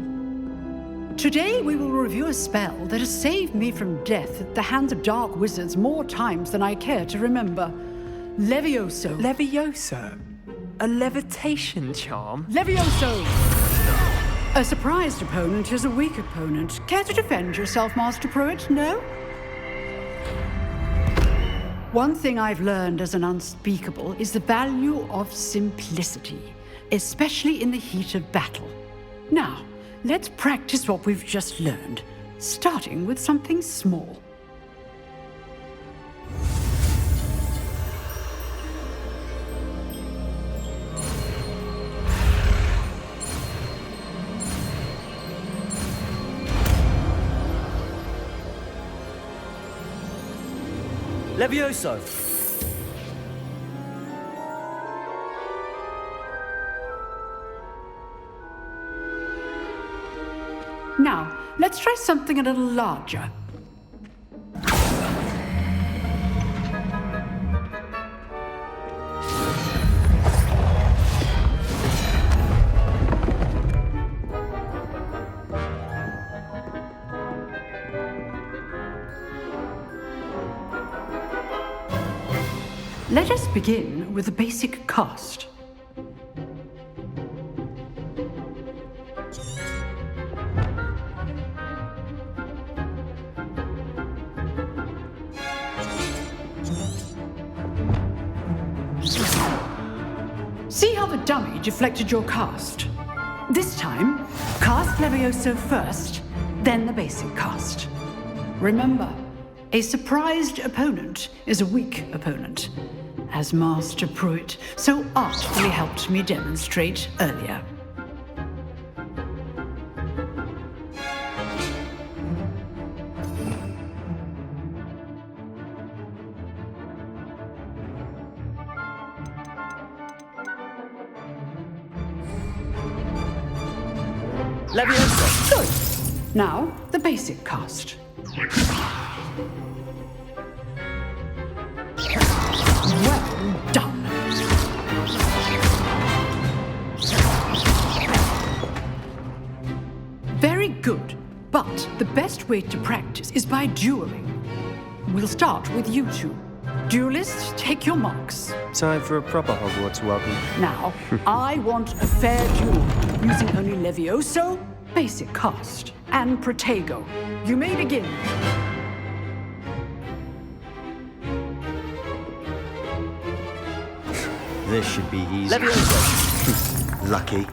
Speaker 20: Today we will review a spell that has saved me from death at the hands of dark wizards more times than I care to remember. Levioso.
Speaker 13: Levioso? A levitation charm?
Speaker 20: Levioso! A surprised opponent is a weak opponent. Care to defend yourself, Master Pruitt? No? One thing I've learned as an unspeakable is the value of simplicity, especially in the heat of battle. Now, let's practice what we've just learned, starting with something small.
Speaker 19: Levioso!
Speaker 20: Now, let's try something a little larger. Let us begin with the basic cast. See how the dummy deflected your cast? This time, cast Levioso first, then the basic cast. Remember, a surprised opponent is a weak opponent, as Master Pruitt so artfully helped me demonstrate earlier.
Speaker 19: Levioso!
Speaker 20: Good. Now, the basic cast. Well done. Very good, but the best way to practice is by dueling. We'll start with you two. Duelists, take your marks.
Speaker 15: Time for a proper Hogwarts welcome.
Speaker 20: Now, I want a fair duel, using only Levioso, basic cast, and Protego. You may begin.
Speaker 15: This should be easy.
Speaker 1: Levioso!
Speaker 15: Lucky.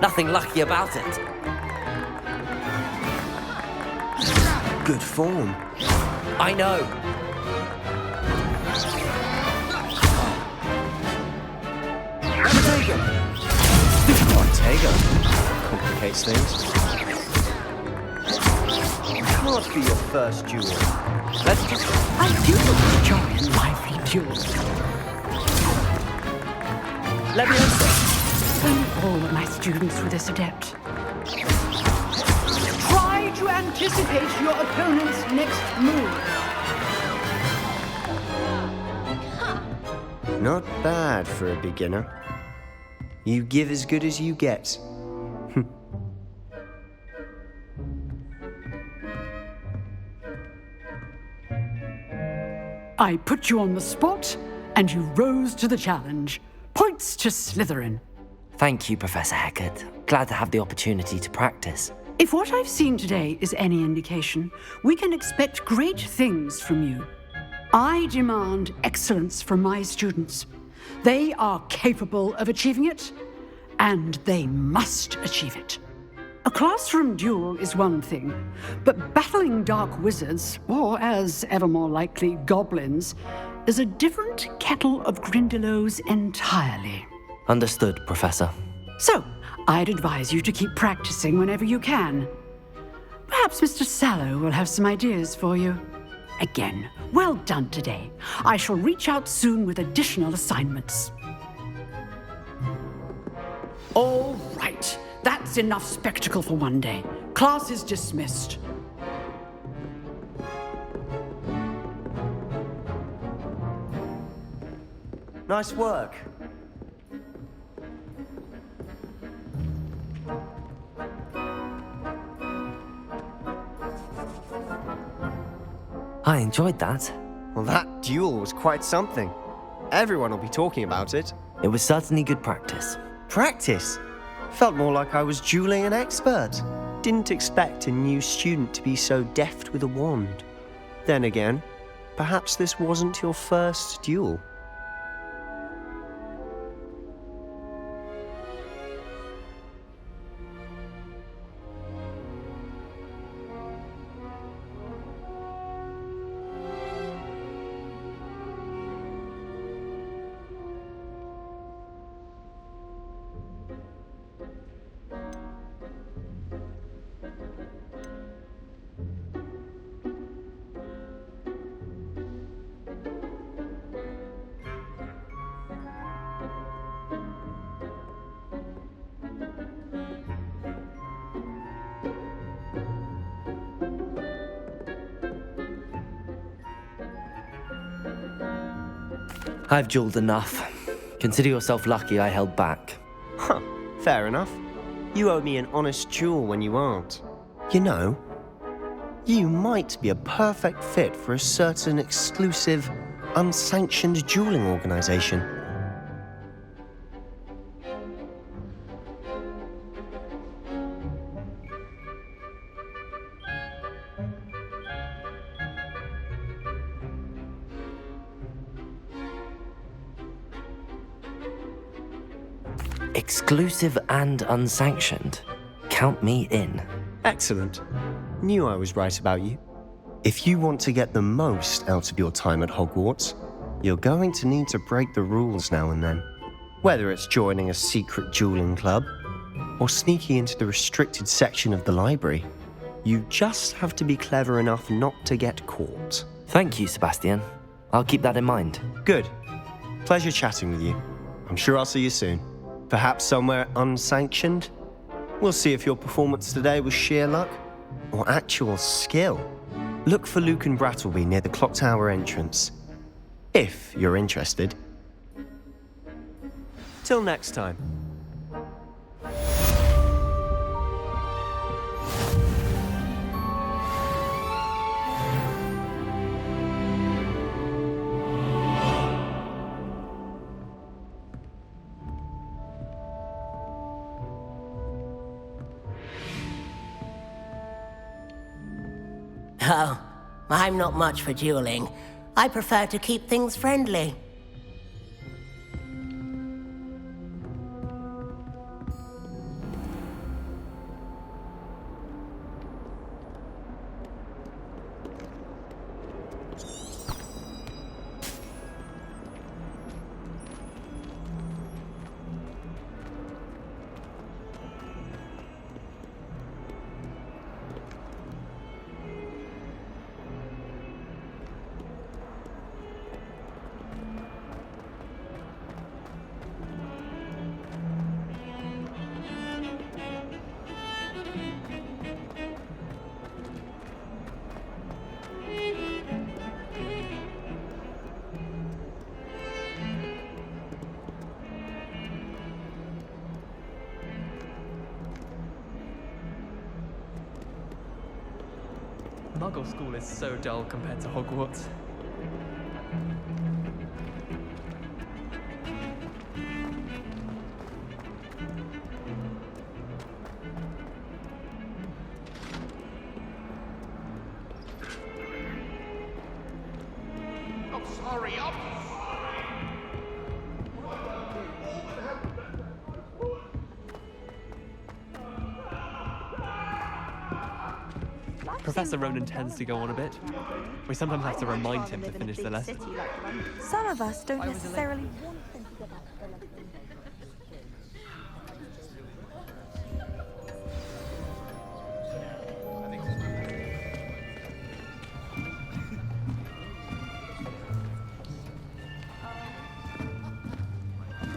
Speaker 1: Nothing lucky about it.
Speaker 15: Good form.
Speaker 1: I know.
Speaker 15: Protego. Complicates things. Can't be your first duel.
Speaker 1: Let's just...
Speaker 20: I do enjoy lively duels.
Speaker 1: Levioso!
Speaker 20: When all of my students were this adept. Try to anticipate your opponent's next move.
Speaker 15: Not bad for a beginner. You give as good as you get.
Speaker 20: I put you on the spot, and you rose to the challenge. Points to Slytherin.
Speaker 1: Thank you, Professor Hecat. Glad to have the opportunity to practice.
Speaker 20: If what I've seen today is any indication, we can expect great things from you. I demand excellence from my students. They are capable of achieving it, and they must achieve it. A classroom duel is one thing, but battling dark wizards, or as ever more likely, goblins, is a different kettle of Grindylows entirely.
Speaker 1: Understood, Professor.
Speaker 20: So, I'd advise you to keep practicing whenever you can. Perhaps Mr. Sallow will have some ideas for you. Again, well done today. I shall reach out soon with additional assignments. All right. That's enough spectacle for one day. Class is dismissed.
Speaker 15: Nice work.
Speaker 1: I enjoyed that.
Speaker 15: Well, that duel was quite something. Everyone will be talking about it.
Speaker 1: It was certainly good practice.
Speaker 15: Practice? Felt more like I was dueling an expert. Didn't expect a new student to be so deft with a wand. Then again, perhaps this wasn't your first duel.
Speaker 1: I've dueled enough. Consider yourself lucky I held back.
Speaker 15: Huh, fair enough. You owe me an honest duel when you aren't. You know, you might be a perfect fit for a certain exclusive, unsanctioned dueling organization.
Speaker 1: Exclusive and unsanctioned. Count me in.
Speaker 15: Excellent. Knew I was right about you. If you want to get the most out of your time at Hogwarts, you're going to need to break the rules now and then. Whether it's joining a secret dueling club, or sneaking into the restricted section of the library, you just have to be clever enough not to get caught.
Speaker 1: Thank you, Sebastian. I'll keep that in mind.
Speaker 15: Good. Pleasure chatting with you. I'm sure I'll see you soon. Perhaps somewhere unsanctioned? We'll see if your performance today was sheer luck or actual skill. Look for Luke and Brattleby near the clock tower entrance, if you're interested. Till next time.
Speaker 21: Oh, I'm not much for dueling. I prefer to keep things friendly.
Speaker 18: Muggle school is so dull compared to Hogwarts.
Speaker 6: I'm sorry,
Speaker 18: Professor Ronan tends to go on a bit. We sometimes have to remind him to finish the lesson.
Speaker 2: Some of us don't necessarily want them to get out of the lesson.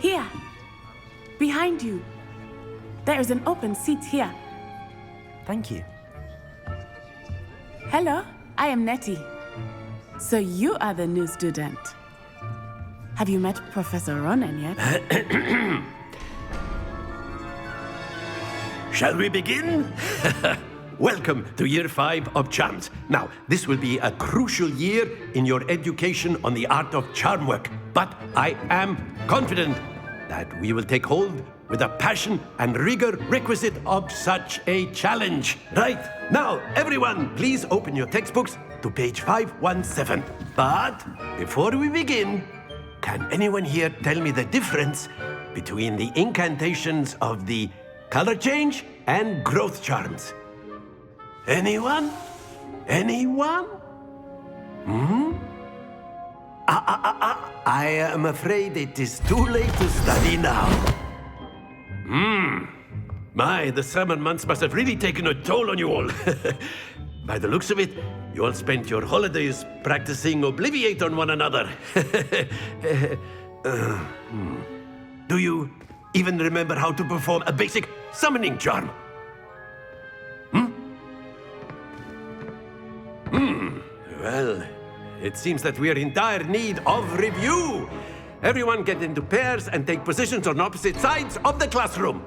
Speaker 16: Here! Behind you! There is an open seat here.
Speaker 1: Thank you.
Speaker 16: Hello, I am Nettie. So you are the new student. Have you met Professor Ronan yet?
Speaker 9: Shall we begin? Welcome to Year 5 of Charms. Now, this will be a crucial year in your education on the art of charm work, but I am confident that we will take hold with the passion and rigor requisite of such a challenge. Right, now, everyone, please open your textbooks to page 517. But before we begin, can anyone here tell me the difference between the incantations of the color change and growth charms? Anyone? Anyone? Hmm? I am afraid it is too late to study now. My, the summer months must have really taken a toll on you all. By the looks of it, you all spent your holidays practicing Obliviate on one another. Do you even remember how to perform a basic summoning charm? Well, it seems that we are in dire need of review. Everyone get into pairs and take positions on opposite sides of the classroom.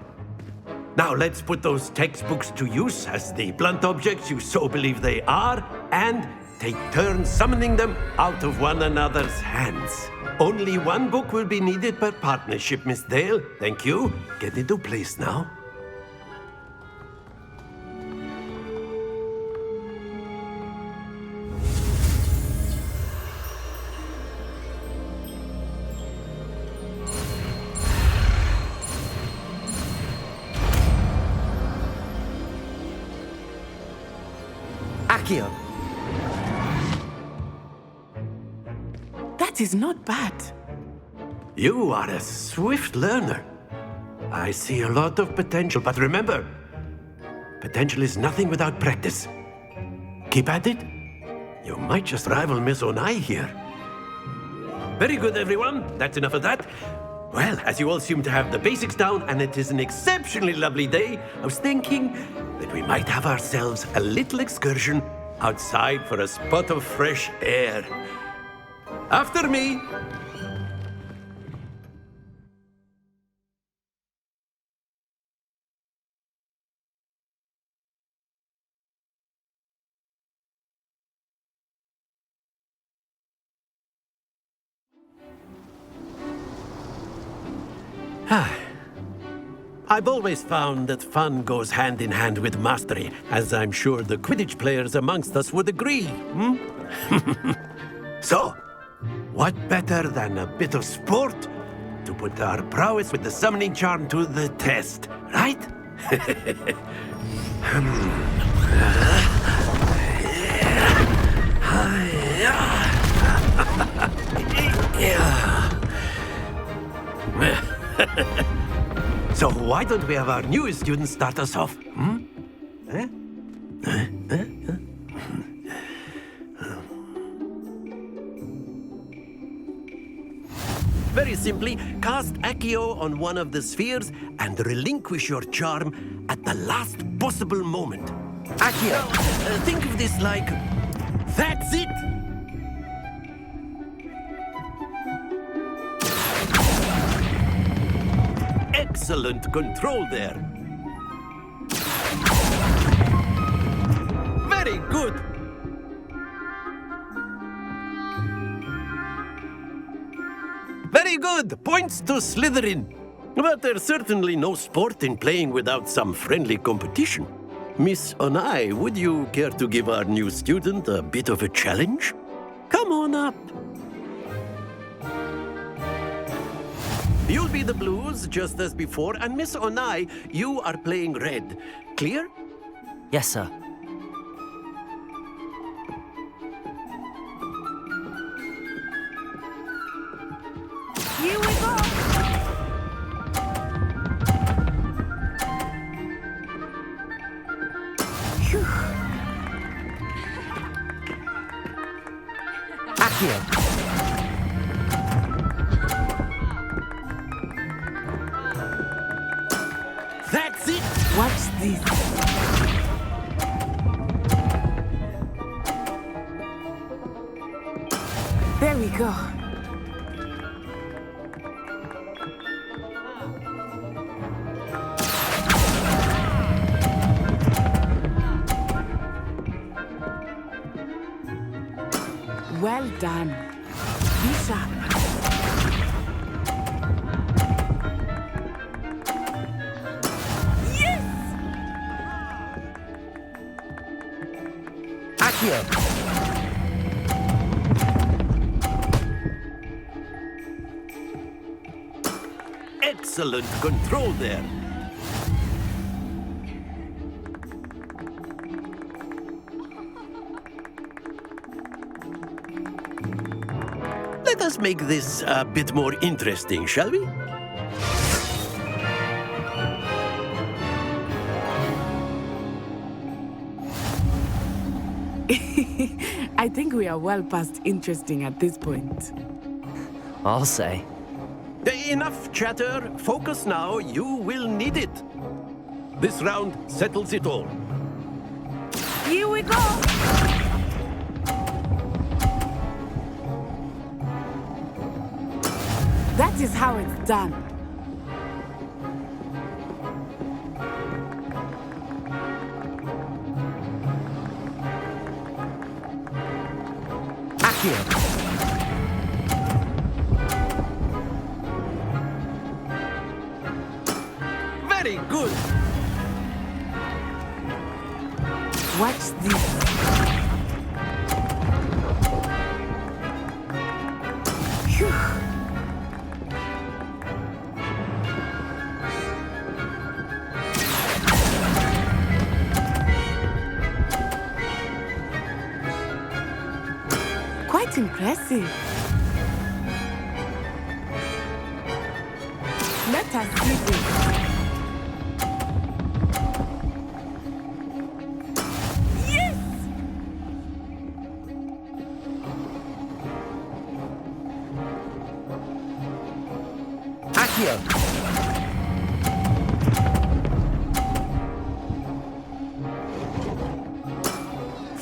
Speaker 9: Now let's put those textbooks to use as the blunt objects you so believe they are, and take turns summoning them out of one another's hands. Only one book will be needed per partnership, Miss Dale. Thank you. Get into place now.
Speaker 19: Accio.
Speaker 16: That is not bad.
Speaker 9: You are a swift learner. I see a lot of potential, but remember, potential is nothing without practice. Keep at it. You might just rival Miss Onai here. Very good, everyone. That's enough of that. Well, as you all seem to have the basics down, and it is an exceptionally lovely day, I was thinking that we might have ourselves a little excursion outside for a spot of fresh air. After me. I've always found that fun goes hand in hand with mastery, as I'm sure the Quidditch players amongst us would agree, hmm? So, what better than a bit of sport to put our prowess with the summoning charm to the test, right? So why don't we have our newest student start us off? Hmm? Eh? Very simply, cast Accio on one of the spheres and relinquish your charm at the last possible moment. Accio! Think of this like... That's it! Excellent control there. Very good. Very good. Points to Slytherin. But there's certainly no sport in playing without some friendly competition. Miss Onai, would you care to give our new student a bit of a challenge? Come on up. You'll be the blues, just as before, and Miss Onai, you are playing red. Clear?
Speaker 1: Yes, sir.
Speaker 2: Here we go! Phew.
Speaker 1: Accio!
Speaker 16: That's it! Watch this. There we go. Well done. Be sharp.
Speaker 1: Accio!
Speaker 9: Excellent control there. Let us make this a bit more interesting, shall we?
Speaker 16: I think we are well past interesting at this point.
Speaker 1: I'll say.
Speaker 9: Enough chatter. Focus now. You will need it. This round settles it all.
Speaker 2: Here we go!
Speaker 16: That is how it's done.
Speaker 1: Accio!
Speaker 9: Very good.
Speaker 16: Watch this. Phew. Quite impressive. Let us see this.
Speaker 1: Accio!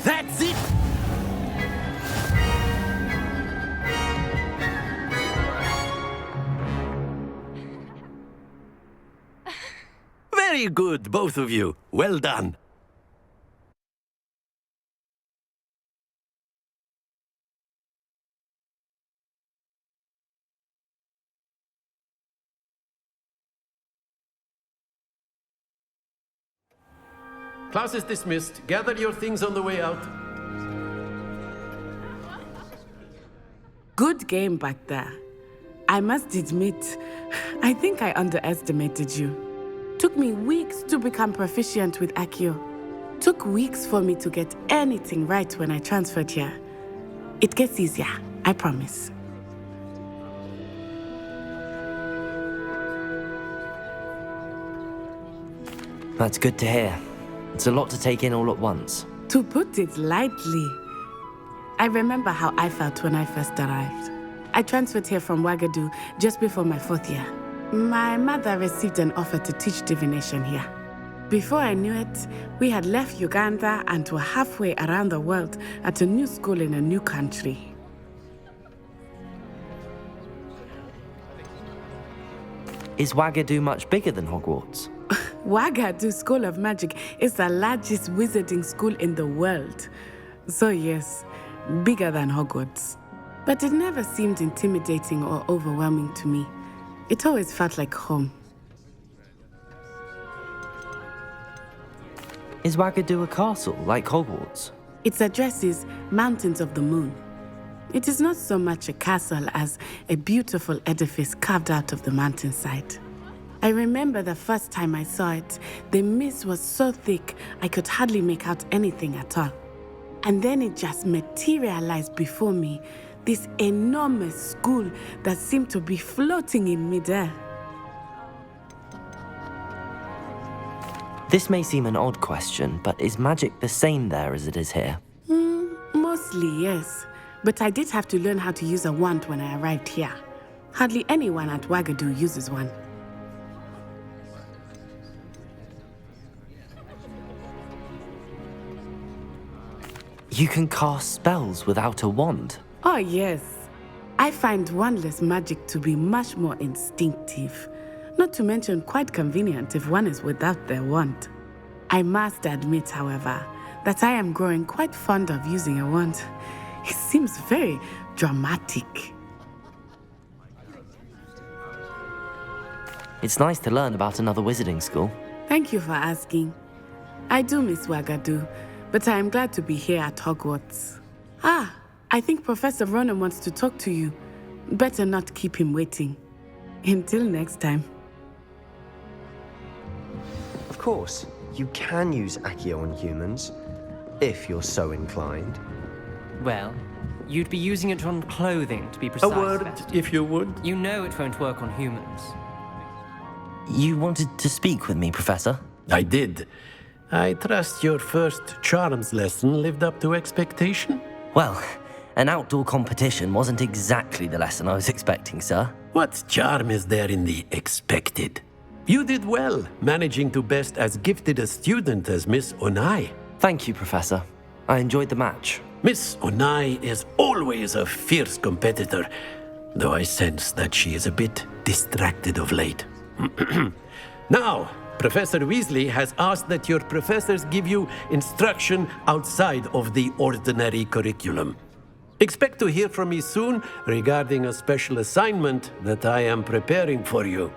Speaker 9: That's it! Very good, both of you. Well done.
Speaker 4: Class is dismissed. Gather your things on the way out.
Speaker 16: Good game back there. I must admit, I think I underestimated you. Took me weeks to become proficient with Accio. Took weeks for me to get anything right when I transferred here. It gets easier, I promise.
Speaker 1: That's good to hear. It's a lot to take in all at once.
Speaker 16: To put it lightly, I remember how I felt when I first arrived. I transferred here from Wagadu just before my 4th year. My mother received an offer to teach divination here. Before I knew it, we had left Uganda and were halfway around the world at a new school in a new country.
Speaker 1: Is Wagadu much bigger than Hogwarts?
Speaker 16: Wagadu School of Magic is the largest wizarding school in the world. So yes, bigger than Hogwarts. But it never seemed intimidating or overwhelming to me. It always felt like home.
Speaker 1: Is Wagadu a castle, like Hogwarts?
Speaker 16: Its address is Mountains of the Moon. It is not so much a castle as a beautiful edifice carved out of the mountainside. I remember the first time I saw it, the mist was so thick I could hardly make out anything at all. And then it just materialized before me, this enormous school that seemed to be floating in midair.
Speaker 1: This may seem an odd question, but is magic the same there as it is here?
Speaker 16: Mostly, yes. But I did have to learn how to use a wand when I arrived here. Hardly anyone at Wagadu uses one.
Speaker 1: You can cast spells without a wand?
Speaker 16: Oh, yes. I find wandless magic to be much more instinctive. Not to mention quite convenient if one is without their wand. I must admit, however, that I am growing quite fond of using a wand. It seems very dramatic.
Speaker 1: It's nice to learn about another wizarding school.
Speaker 16: Thank you for asking. I do miss Wagadu, but I am glad to be here at Hogwarts. Ah, I think Professor Ronan wants to talk to you. Better not keep him waiting. Until next time.
Speaker 15: Of course, you can use Accio on humans, if you're so inclined.
Speaker 13: Well, you'd be using it on clothing, to be precise.
Speaker 4: A word, if you would.
Speaker 13: You know it won't work on humans.
Speaker 1: You wanted to speak with me, Professor?
Speaker 4: I did. I trust your first charms lesson lived up to expectation?
Speaker 1: Well, an outdoor competition wasn't exactly the lesson I was expecting, sir.
Speaker 4: What charm is there in the expected? You did well, managing to best as gifted a student as Miss Onai.
Speaker 1: Thank you, Professor. I enjoyed the match.
Speaker 4: Miss Onai is always a fierce competitor, though I sense that she is a bit distracted of late. Now, Professor Weasley has asked that your professors give you instruction outside of the ordinary curriculum. Expect to hear from me soon regarding a special assignment that I am preparing for you.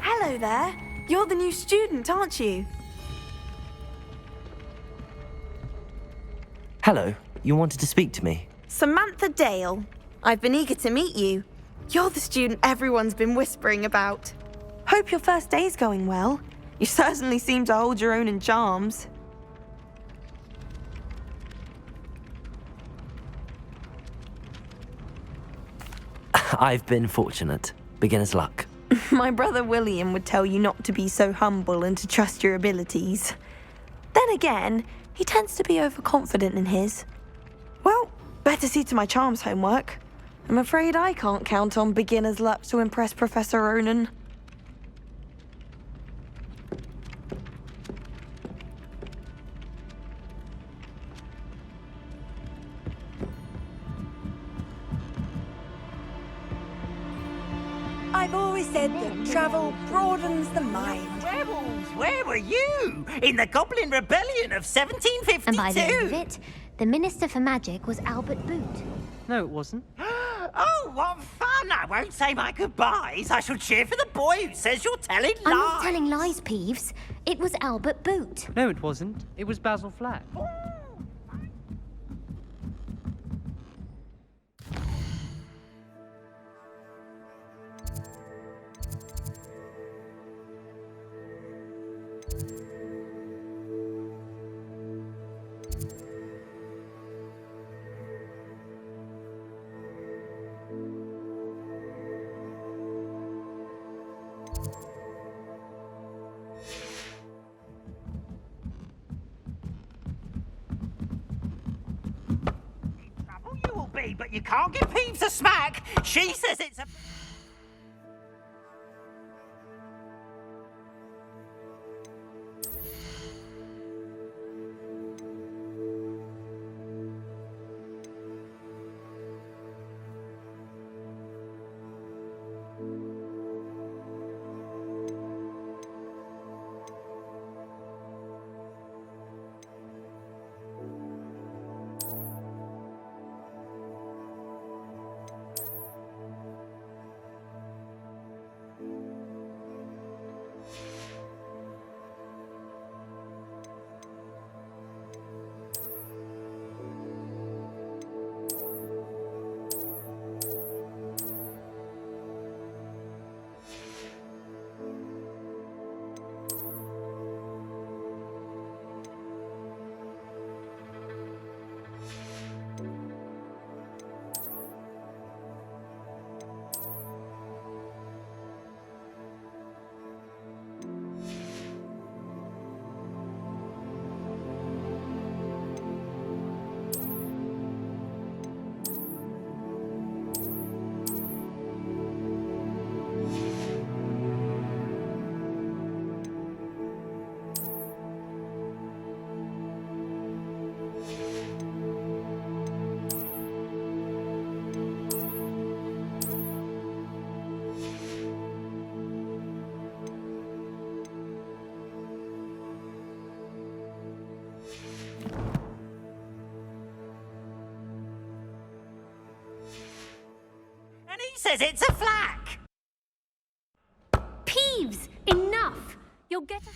Speaker 2: Hello there. You're the new student, aren't you?
Speaker 1: Hello, you wanted to speak to me?
Speaker 2: Samantha Dale. I've been eager to meet you. You're the student everyone's been whispering about. Hope your first day's going well. You certainly seem to hold your own in charms.
Speaker 1: I've been fortunate. Beginner's luck.
Speaker 2: My brother William would tell you not to be so humble and to trust your abilities. Then again, he tends to be overconfident in his. Well, better see to my charms homework. I'm afraid I can't count on beginner's luck to impress Professor Ronan.
Speaker 8: I've always said that travel broadens the mind.
Speaker 22: Werewolves, where were you? In the Goblin Rebellion of 1752?
Speaker 17: And by the end of it, the Minister for Magic was Albert Boot.
Speaker 13: No, it wasn't.
Speaker 22: Oh, what fun! I won't say my goodbyes. I shall cheer for the boy who says you're telling lies.
Speaker 17: I'm not telling lies, Peeves. It was Albert Boot.
Speaker 13: No, it wasn't. It was Basil Flack.
Speaker 22: You will be, but you can't give Peeves a smack. She says it's a... And he says it's a Flack.
Speaker 17: Peeves, enough! You'll get a...